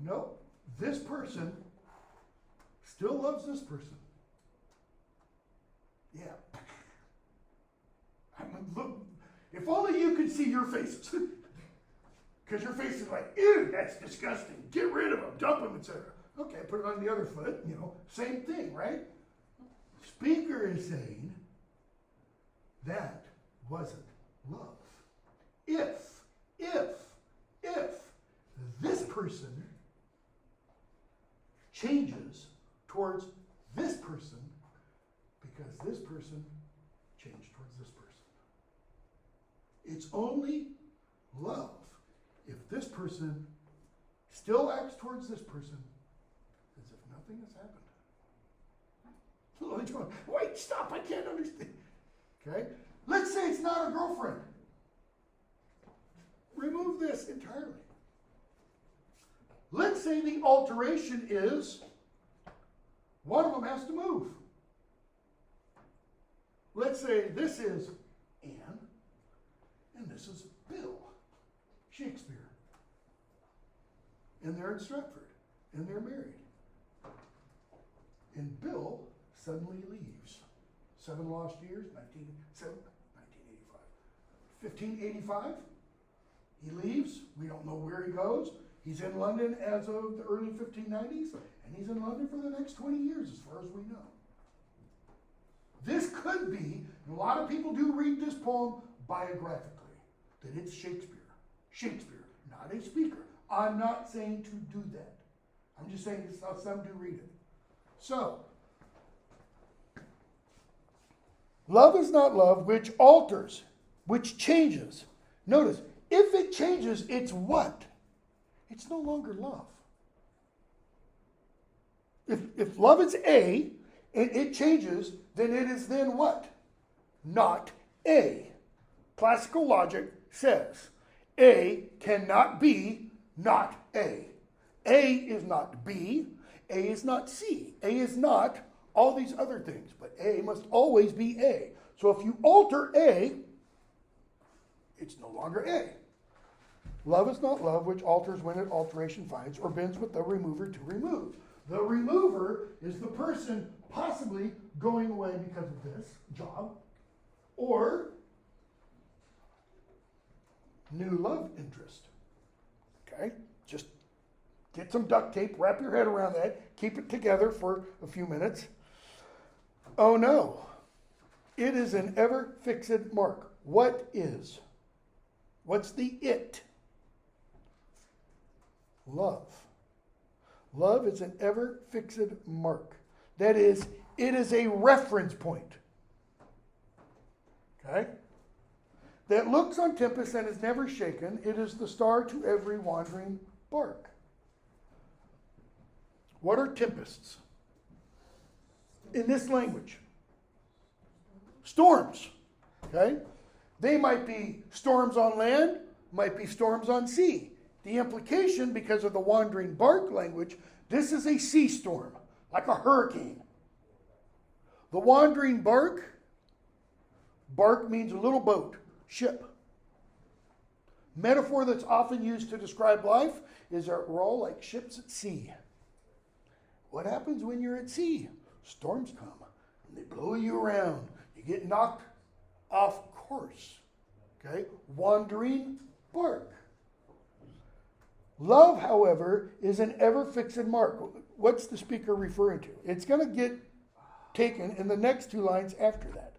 Nope. This person still loves this person. Yeah. Look, if only you could see your faces. Because your face is like, ew, that's disgusting. Get rid of him, dump him, etc. Okay, put it on the other foot, same thing, right? Speaker is saying that wasn't love. If this person changes towards this person because this person changed towards this person. It's only love if this person still acts towards this person as if nothing has happened. Wait, stop, I can't understand. Okay? Let's say it's not a girlfriend. Remove this entirely. Let's say the alteration is one of them has to move. Let's say this is Anne and this is Bill, Shakespeare. And they're in Stratford and they're married. And Bill suddenly leaves. 7 lost years, 1585. He leaves. We don't know where he goes. He's in London as of the early 1590s, and he's in London for the next 20 years, as far as we know. This could be, and a lot of people do read this poem biographically, that it's Shakespeare. Shakespeare, not a speaker. I'm not saying to do that. I'm just saying this is how some do read it. So, love is not love, which alters, which changes. Notice, if it changes, it's what? It's no longer love. If love is A, and it changes, then it is then what? Not A. Classical logic says A cannot be not A. A is not B. A is not C. A is not all these other things. But A must always be A. So if you alter A, it's no longer A. Love is not love, which alters when it alteration finds, or bends with the remover to remove. The remover is the person possibly going away because of this job, or new love interest. Okay? Just get some duct tape, wrap your head around that, keep it together for a few minutes. Oh no, it is an ever fixed mark. What is? What's the it? Love. Love is an ever fixed mark. That is, it is a reference point. Okay? That looks on tempest and is never shaken. It is the star to every wandering bark. What are tempests? In this language, storms. Okay? They might be storms on land, might be storms on sea. The implication, because of the wandering bark language, this is a sea storm, like a hurricane. The wandering bark means a little boat, ship. Metaphor that's often used to describe life is that we're all like ships at sea. What happens when you're at sea? Storms come and they blow you around. You get knocked off course. Okay? Wandering bark. Love, however, is an ever fixed mark. What's the speaker referring to? It's going to get taken in the next two lines after that.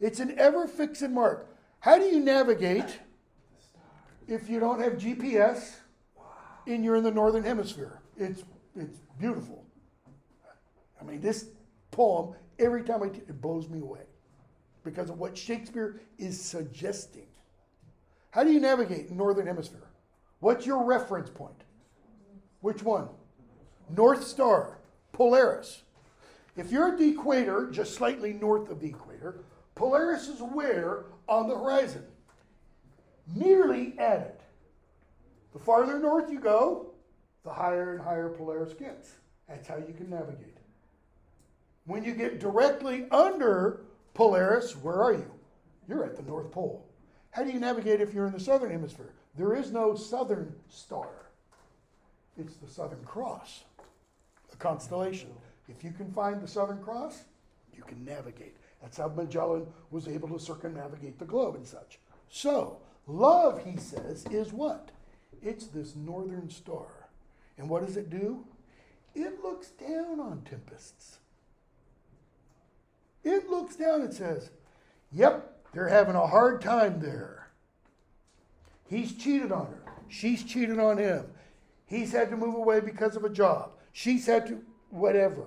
It's an ever fixed mark. How do you navigate if you don't have GPS and you're in the northern hemisphere? It's beautiful. I mean, this poem, every time it blows me away because of what Shakespeare is suggesting. How do you navigate in northern hemisphere? What's your reference point? Which one? North Star, Polaris. If you're at the equator, just slightly north of the equator, Polaris is where on the horizon? Nearly at it. The farther north you go, the higher and higher Polaris gets. That's how you can navigate. When you get directly under Polaris, where are you? You're at the North Pole. How do you navigate if you're in the southern hemisphere? There is no southern star. It's the Southern Cross, a constellation. If you can find the Southern Cross, you can navigate. That's how Magellan was able to circumnavigate the globe and such. So, love, he says, is what? It's this northern star. And what does it do? It looks down on tempests. It looks down and says, yep, they're having a hard time there. He's cheated on her. She's cheated on him. He's had to move away because of a job. She's had to, whatever.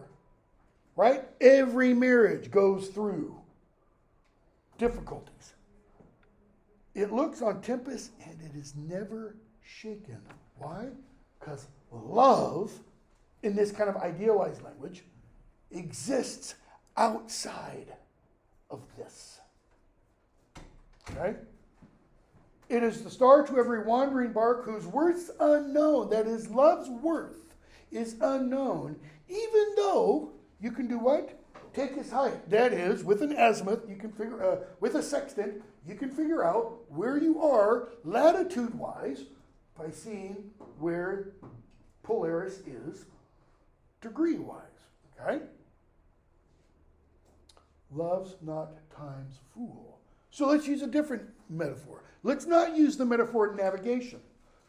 Right? Every marriage goes through difficulties. It looks on tempest and it is never shaken. Why? Because love, in this kind of idealized language, exists outside of this. Okay? It is the star to every wandering bark whose worth's unknown. That is, love's worth is unknown, even though you can do what? Take his height. That is, with an azimuth, you can figure, with a sextant, you can figure out where you are latitude-wise by seeing where Polaris is degree-wise. Okay? Love's not time's fool. So let's use a different metaphor. Let's not use the metaphor of navigation.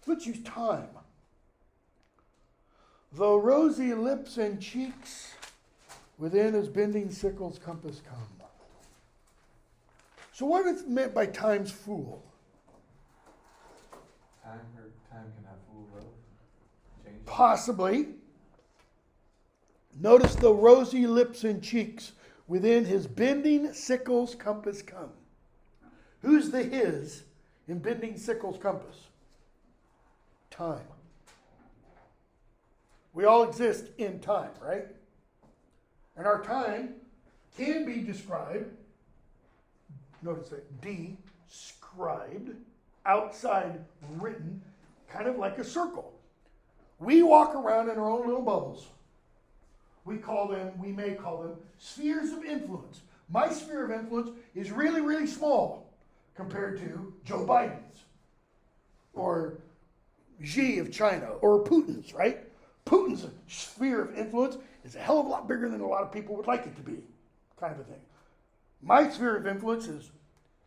Let's use time. Though rosy lips and cheeks within his bending sickle's compass come. So what is meant by time's fool? Time can have full love. Change. Possibly. Notice the rosy lips and cheeks within his bending sickle's compass come. Who's the his in bending sickle's compass? Time. We all exist in time, right? And our time can be described, notice that, described, outside written, kind of like a circle. We walk around in our own little bubbles. We may call them spheres of influence. My sphere of influence is really, really small compared to Joe Biden's or Xi of China, or Putin's, right? Putin's sphere of influence is a hell of a lot bigger than a lot of people would like it to be, kind of a thing. My sphere of influence is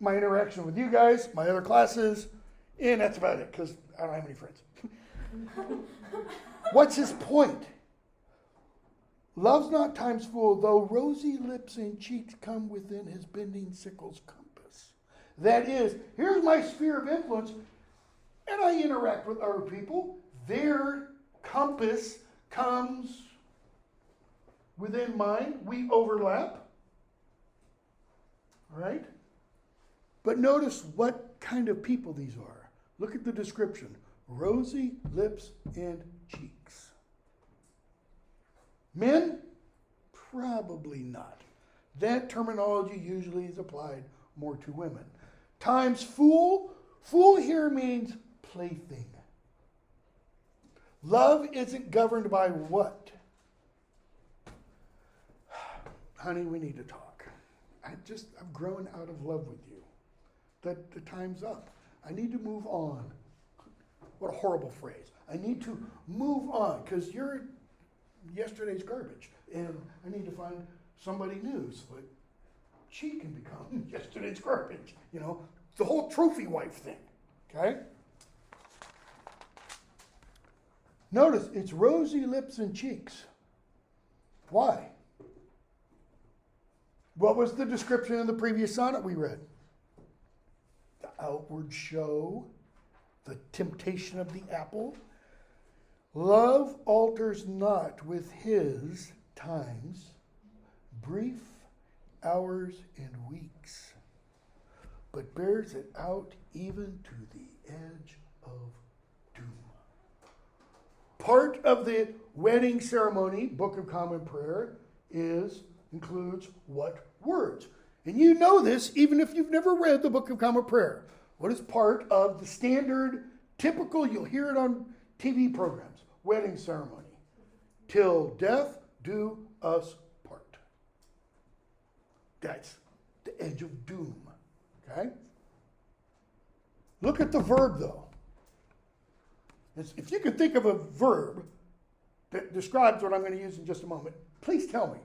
my interaction with you guys, my other classes, and that's about it, because I don't have any friends. What's his point? Love's not time's fool, though rosy lips and cheeks come within his bending sickle's compass. That is, here's my sphere of influence, and I interact with other people. Their compass comes within mine. We overlap. All right? But notice what kind of people these are. Look at the description. Rosy lips and cheeks. Men? Probably not. That terminology usually is applied more to women. Times fool. Fool here means plaything. Love isn't governed by what? Honey, we need to talk. I've grown out of love with you. The time's up. I need to move on. What a horrible phrase. I need to move on because you're yesterday's garbage. And I need to find somebody new so that she can become yesterday's garbage. You know, the whole trophy wife thing. Okay? Notice it's rosy lips and cheeks. Why? What was the description in the previous sonnet we read? The outward show, the temptation of the apple. Love alters not with his times, brief hours and weeks, but bears it out even to the edge of doom. Part of the wedding ceremony, Book of Common Prayer, includes what words? And you know this even if you've never read the Book of Common Prayer. What is part of the standard, typical, you'll hear it on TV programs, wedding ceremony? Till death do us part. That's the edge of doom. Okay? Look at the verb though. If you can think of a verb that describes what I'm going to use in just a moment, please tell me.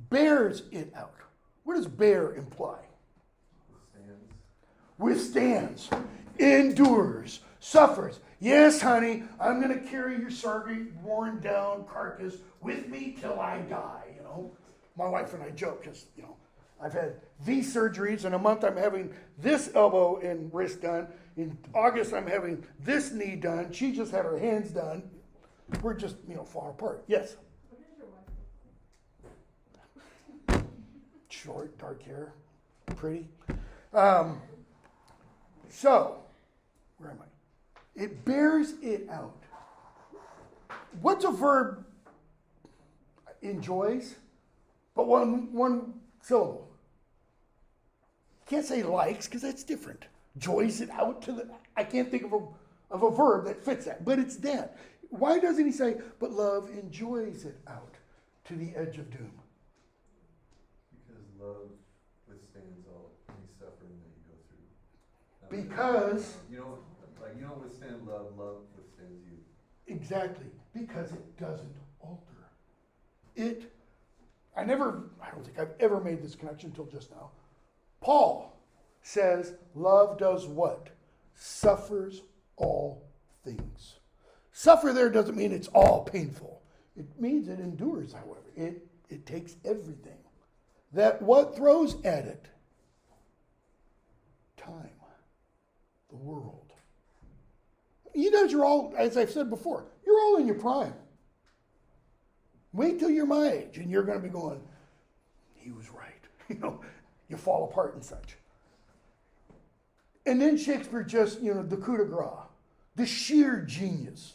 Bears it out. What does bear imply? Withstands. Endures. Suffers. Yes, honey, I'm going to carry your sorry, worn down carcass with me till I die, you know. My wife and I joke because, you know, I've had these surgeries. In a month, I'm having this elbow and wrist done. In August, I'm having this knee done. She just had her hands done. We're just, you know, far apart. Yes? What does your wife look Short, dark hair, pretty. So, where am I? It bears it out. What's a verb? Enjoys, but one syllable. You can't say likes because that's different. Joys it out to the. I can't think of a verb that fits that, but it's that. Why doesn't he say, but love enjoys it out to the edge of doom? Because love withstands all any suffering that you go through. Because you don't withstand love, love withstands you. exactly, because it doesn't alter. I don't think I've ever made this connection until just now. Paul says love does what? Suffers all things. Suffer there doesn't mean it's all painful. It means it endures, however. It takes everything. That what throws at it? Time. The world. You guys are all, as I've said before, you're all in your prime. Wait till you're my age and you're going to be going, he was right. You know, you fall apart and such. And then Shakespeare just, the coup de grace, the sheer genius.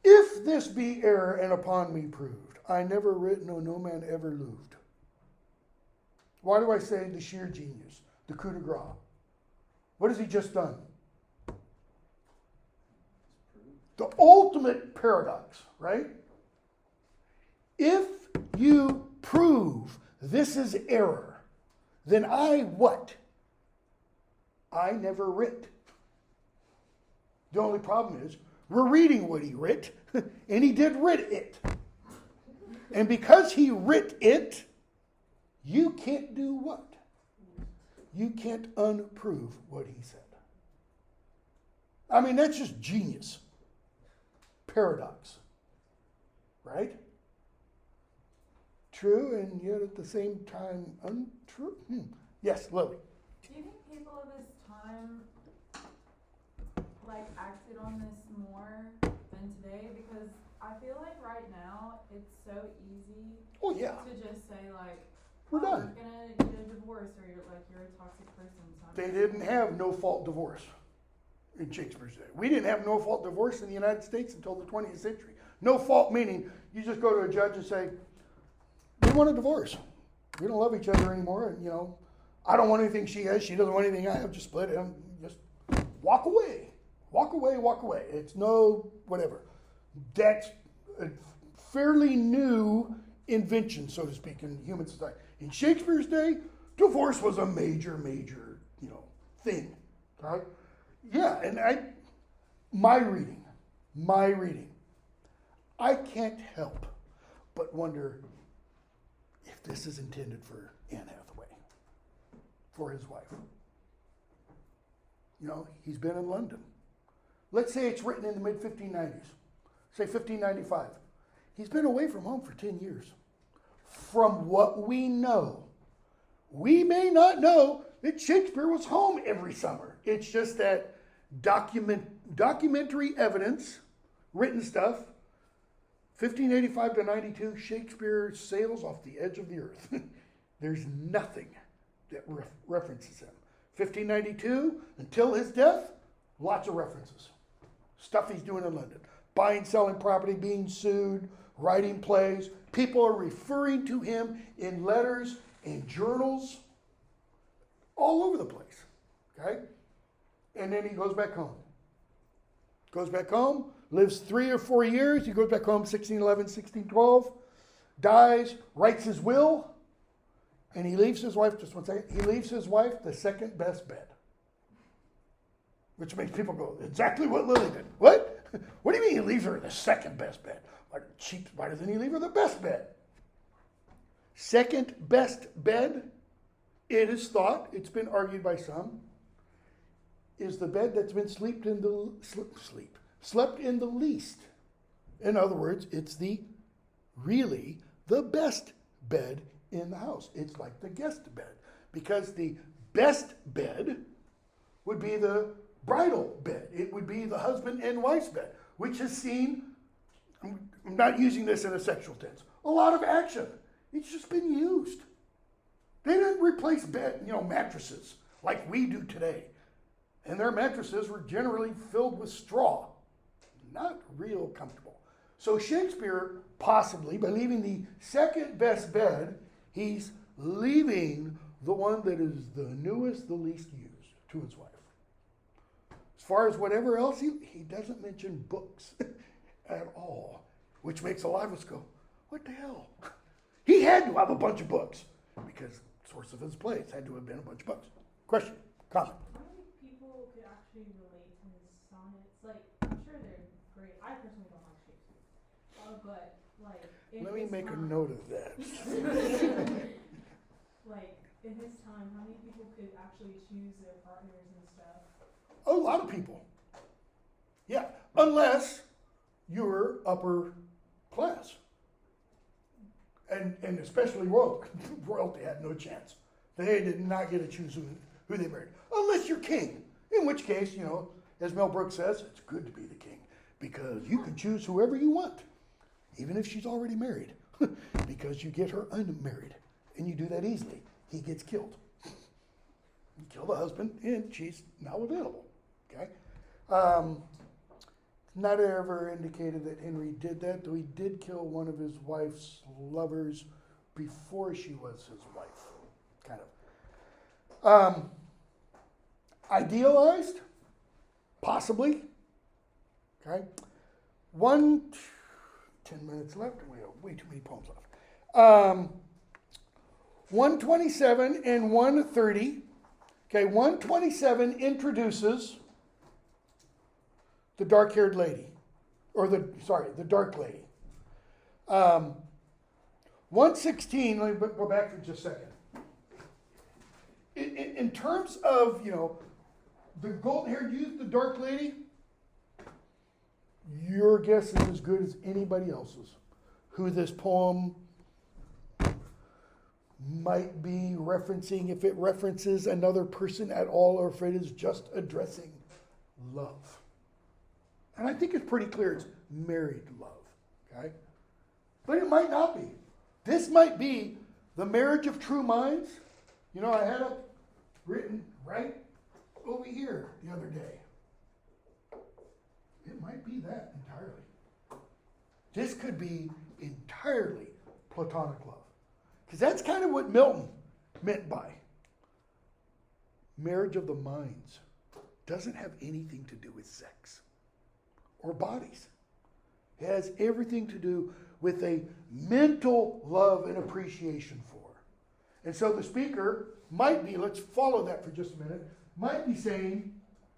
If this be error and upon me proved, I never writ, no man ever loved. Why do I say the sheer genius, the coup de grace? What has he just done? The ultimate paradox, right? If you prove this is error, then I what? I never writ. The only problem is we're reading what he writ, and he did writ it. And because he writ it, you can't do what? You can't unprove what he said. I mean, that's just genius. Paradox. Right? True, and yet at the same time untrue. Yes, Lily. Do you think people of this time like acted on this more than today? Because I feel like right now it's so easy Oh, yeah. to just say like, We're oh, done. you're gonna get a divorce, or you're a toxic person. So I'm They just didn't gonna- have no-fault divorce in Shakespeare's day. We didn't have no-fault divorce in the United States until the 20th century. No fault meaning you just go to a judge and say, we want a divorce. We don't love each other anymore. And, I don't want anything she has. She doesn't want anything I have. Just split it. Just walk away. Walk away, walk away. It's no whatever. That's a fairly new invention, so to speak, in human society. In Shakespeare's day, divorce was a major, thing. Right? Yeah, and my reading, I can't help but wonder if this is intended for Anne Hathaway, for his wife. He's been in London. Let's say it's written in the mid-1590s, say 1595. He's been away from home for 10 years. From what we know, we may not know that Shakespeare was home every summer. It's just that documentary evidence, written stuff, 1585 to 92, Shakespeare sails off the edge of the earth. There's nothing that references him. 1592, until his death, lots of references. Stuff he's doing in London. Buying, selling property, being sued, writing plays. People are referring to him in letters and journals all over the place. Okay? And then he goes back home. Lives 3 or 4 years. He goes back home 1611, 1612. Dies, writes his will, and he leaves his wife, just one second, he leaves his wife the second best bed. Which makes people go, exactly what Lily did. What? What do you mean he leaves her the second best bed? Why doesn't he leave her the best bed? Second best bed, it is thought, it's been argued by some, is the bed that's been slept in the least. In other words, it's really the best bed in the house. It's like the guest bed, because the best bed would be the bridal bed. It would be the husband and wife's bed, which has seen, I'm not using this in a sexual tense, a lot of action. It's just been used. They didn't replace mattresses like we do today. And their mattresses were generally filled with straw. Not real comfortable. So Shakespeare, possibly, by leaving the second best bed, he's leaving the one that is the newest, the least used, to his wife. As far as whatever else, he doesn't mention books at all, which makes a lot of us go, what the hell? He had to have a bunch of books, because the source of his plays had to have been a bunch of books. Question? Comment? How many people could actually relate to his sonnets? Like, I'm sure they're great. I personally don't like Shakespeare. But, like, in Let me his make a time, note of that. like, in his time, how many people could actually choose their partners and stuff? A lot of people. Yeah, unless you're upper class. And especially royalty. Royalty had no chance. They did not get to choose who they married. Unless you're king. In which case, as Mel Brooks says, it's good to be the king. Because you can choose whoever you want. Even if she's already married. Because you get her unmarried. And you do that easily. He gets killed. You kill the husband and she's now available. Okay? Not ever indicated that Henry did that, though he did kill one of his wife's lovers before she was his wife. Kind of. Idealized? Possibly. Okay? 10 minutes left, and we have way too many poems left. 127 and 130. Okay, 127 introduces the dark-haired lady, or the dark lady. 116, let me go back for just a second. In terms of, the golden-haired youth, the dark lady, your guess is as good as anybody else's who this poem might be referencing, if it references another person at all, or if it is just addressing love. And I think it's pretty clear it's married love, okay? But it might not be. This might be the marriage of true minds. I had it written right over here the other day. It might be that entirely. This could be entirely platonic love. Because that's kind of what Milton meant by marriage of the minds. Doesn't have anything to do with sex or bodies. It has everything to do with a mental love and appreciation for. And so the speaker might be, let's follow that for just a minute, might be saying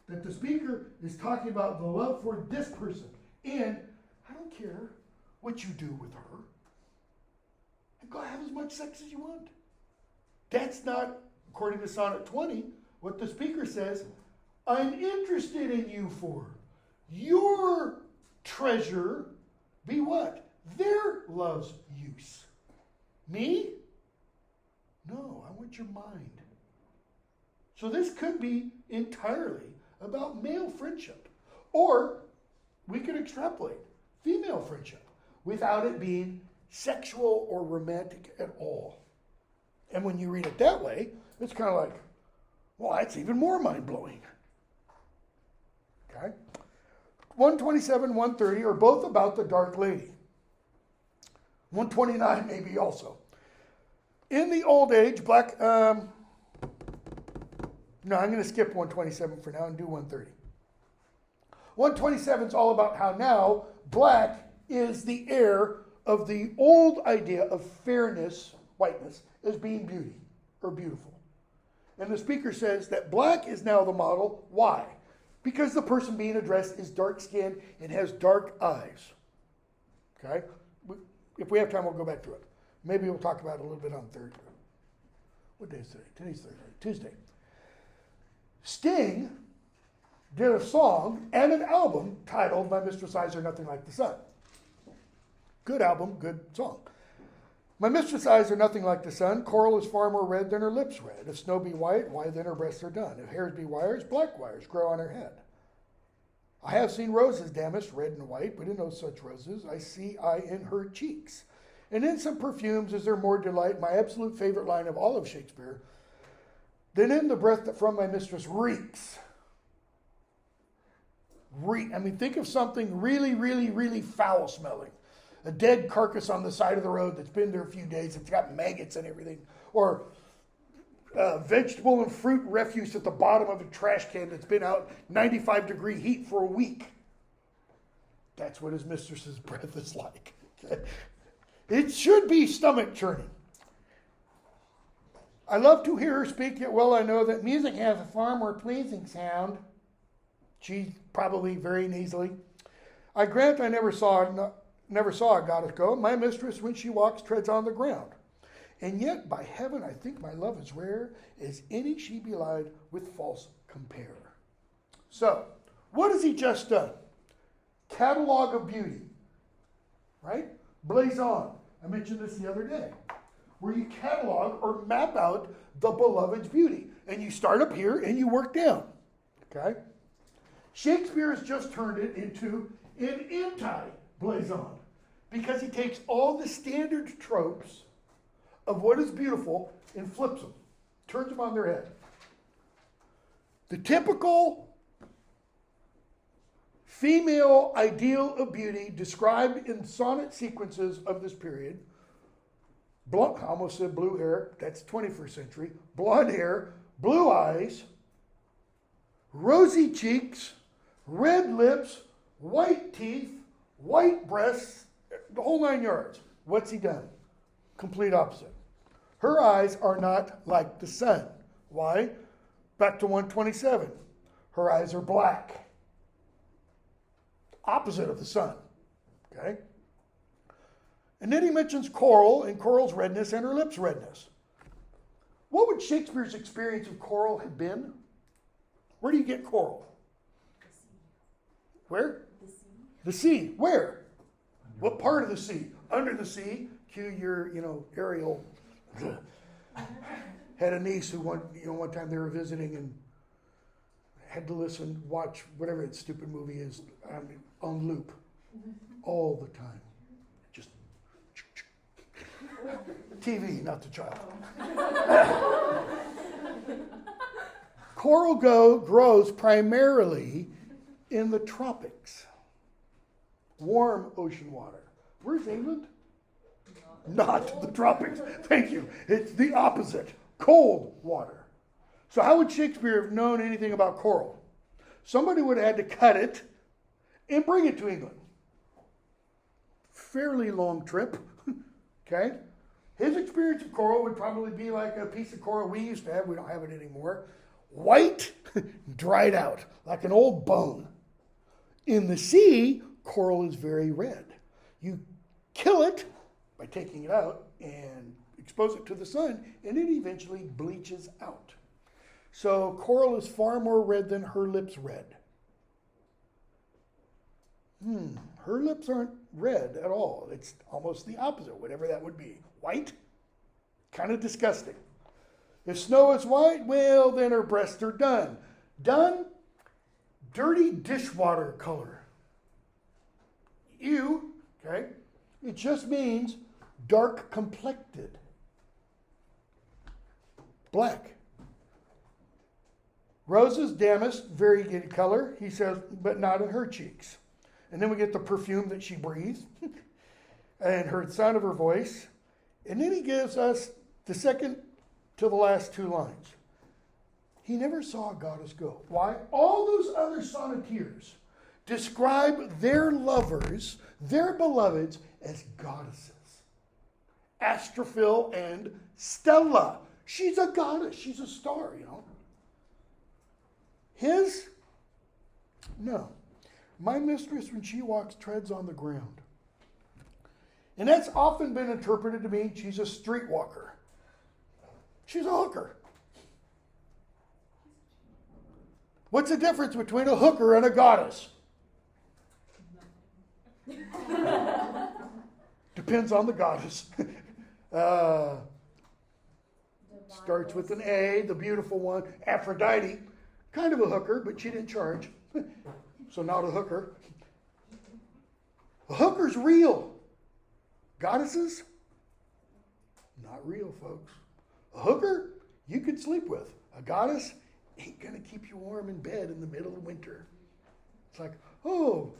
that the speaker is talking about the love for this person. And I don't care what you do with her. Go have as much sex as you want. That's not, according to Sonnet 20, what the speaker says, I'm interested in you for. Your treasure be what? Their love's use. Me? No, I want your mind. So this could be entirely about male friendship. Or we could extrapolate female friendship without it being sexual or romantic at all. And when you read it that way, it's kind of like, well, that's even more mind-blowing. Okay? 127, 130 are both about the dark lady. 129 maybe also. In the old age, black... no, I'm going to skip 127 for now and do 130. 127 is all about how now black is the heir of the old idea of fairness, whiteness, as being beauty or beautiful. And the speaker says that black is now the model. Why? Because the person being addressed is dark-skinned and has dark eyes. Okay? If we have time, we'll go back to it. Maybe we'll talk about it a little bit on Thursday. What day is today? Today's Thursday. Tuesday. Sting did a song and an album titled My Mistress' Eyes Are Nothing Like the Sun. Good album, good song. My mistress' eyes are nothing like the sun. Coral is far more red than her lips red. If snow be white, why then her breasts are done. If hairs be wires, black wires grow on her head. I have seen roses damasked red and white, but in no such roses I see I in her cheeks. And in some perfumes is there more delight, my absolute favorite line of all of Shakespeare, than in the breath that from my mistress reeks. Think of something really, really, really foul smelling. A dead carcass on the side of the road that's been there a few days. It's got maggots and everything. Or vegetable and fruit refuse at the bottom of a trash can that's been out 95-degree heat for a week. That's what his mistress's breath is like. Okay? It should be stomach churning. I love to hear her speak, yet well I know that music has a far more pleasing sound. She probably very nasally. I grant I never saw a goddess go. My mistress, when she walks, treads on the ground. And yet, by heaven, I think my love is rare, as any she belied with false compare. So, what has he just done? Catalog of beauty, right? Blazon. I mentioned this the other day, where you catalog or map out the beloved's beauty. And you start up here and you work down, okay? Shakespeare has just turned it into an anti-blazon, because he takes all the standard tropes of what is beautiful and flips them, turns them on their head. The typical female ideal of beauty described in sonnet sequences of this period, I almost said blue hair, that's 21st century, blonde hair, blue eyes, rosy cheeks, red lips, white teeth, white breasts, the whole 9 yards. What's he done? Complete opposite. Her eyes are not like the sun. Why? Back to 127. Her eyes are black. opposite of the sun. Okay? And then he mentions coral and coral's redness and her lips' redness. What would Shakespeare's experience of coral have been? Where do you get coral? The sea. Where? The sea. The sea. Where? What part of the sea? Under the sea. Cue your, Ariel. Had a niece who one time they were visiting and had to watch whatever that stupid movie is on loop all the time. Just TV, not the child. Coral grows primarily in the tropics. Warm ocean water. Where's England? Not the tropics. Thank you. It's the opposite. Cold water. So how would Shakespeare have known anything about coral? Somebody would have had to cut it and bring it to England. Fairly long trip. Okay? His experience of coral would probably be like a piece of coral we used to have. We don't have it anymore. White, dried out, like an old bone. In the sea, coral is very red. You kill it by taking it out and expose it to the sun, and it eventually bleaches out. So coral is far more red than her lips red. Her lips aren't red at all. It's almost the opposite, whatever that would be. White? Kind of disgusting. If snow is white, well, then her breasts are done. Done? Dirty dishwater color. Ew, okay? It just means dark complected. Black. Roses, damask, very good color, he says, but not in her cheeks. And then we get the perfume that she breathes and the sound of her voice. And then he gives us the second to the last two lines. He never saw a goddess go. Why? All those other sonneteers describe their lovers, their beloveds, as goddesses. Astrophil and Stella. She's a goddess. She's a star, His? No. My mistress, when she walks, treads on the ground. And that's often been interpreted to mean she's a streetwalker. She's a hooker. What's the difference between a hooker and a goddess? Depends on the goddess. Starts with an A, the beautiful one. Aphrodite, kind of a hooker, but she didn't charge. So not a hooker. A hooker's real. Goddesses? Not real, folks. A hooker, you could sleep with. A goddess ain't going to keep you warm in bed in the middle of winter. It's like, oh,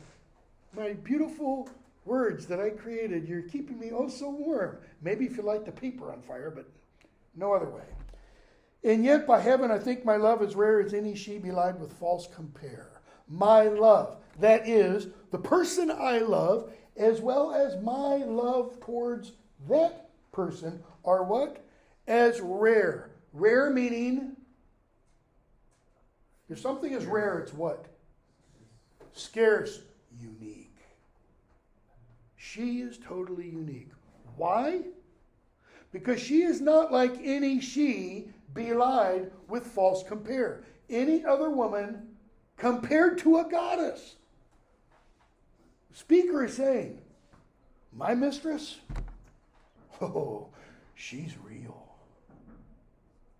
my beautiful words that I created, you're keeping me oh so warm. Maybe if you light the paper on fire, but no other way. And yet, by heaven, I think my love is rare as any she belied with false compare. My love, that is, the person I love, as well as my love towards that person, are what? As rare. Rare meaning, if something is rare, it's what? Scarce, unique. She is totally unique. Why? Because she is not like any she belied with false compare. Any other woman compared to a goddess. The speaker is saying, my mistress, oh, she's real.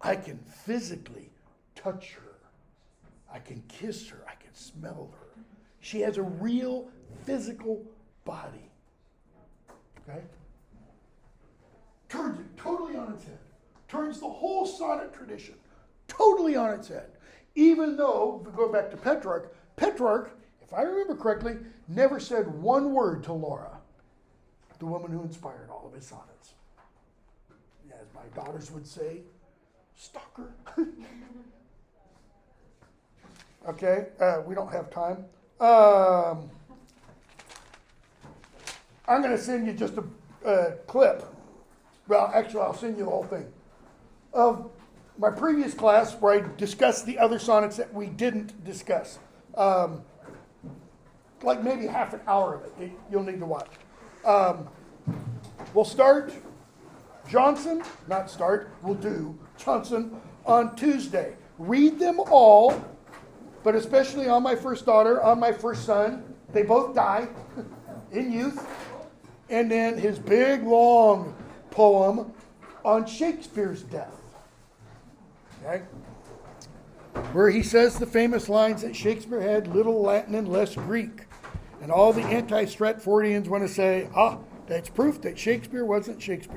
I can physically touch her. I can kiss her. I can smell her. She has a real physical body. Okay? Turns it totally on its head. Turns the whole sonnet tradition totally on its head. Even though, if we go back to Petrarch, if I remember correctly, never said one word to Laura, the woman who inspired all of his sonnets. As my daughters would say, stalker. Okay, we don't have time. I'm going to send you just a clip. Well, actually, I'll send you the whole thing. Of my previous class where I discussed the other sonnets that we didn't discuss. like maybe half an hour of it. You'll need to watch. We'll start we'll do Johnson on Tuesday. Read them all, but especially on my first daughter, on my first son. They both die in youth. And then his big, long poem on Shakespeare's death. Okay? Where he says the famous lines that Shakespeare had little Latin and less Greek. And all the anti-Stratfordians want to say, that's proof that Shakespeare wasn't Shakespeare.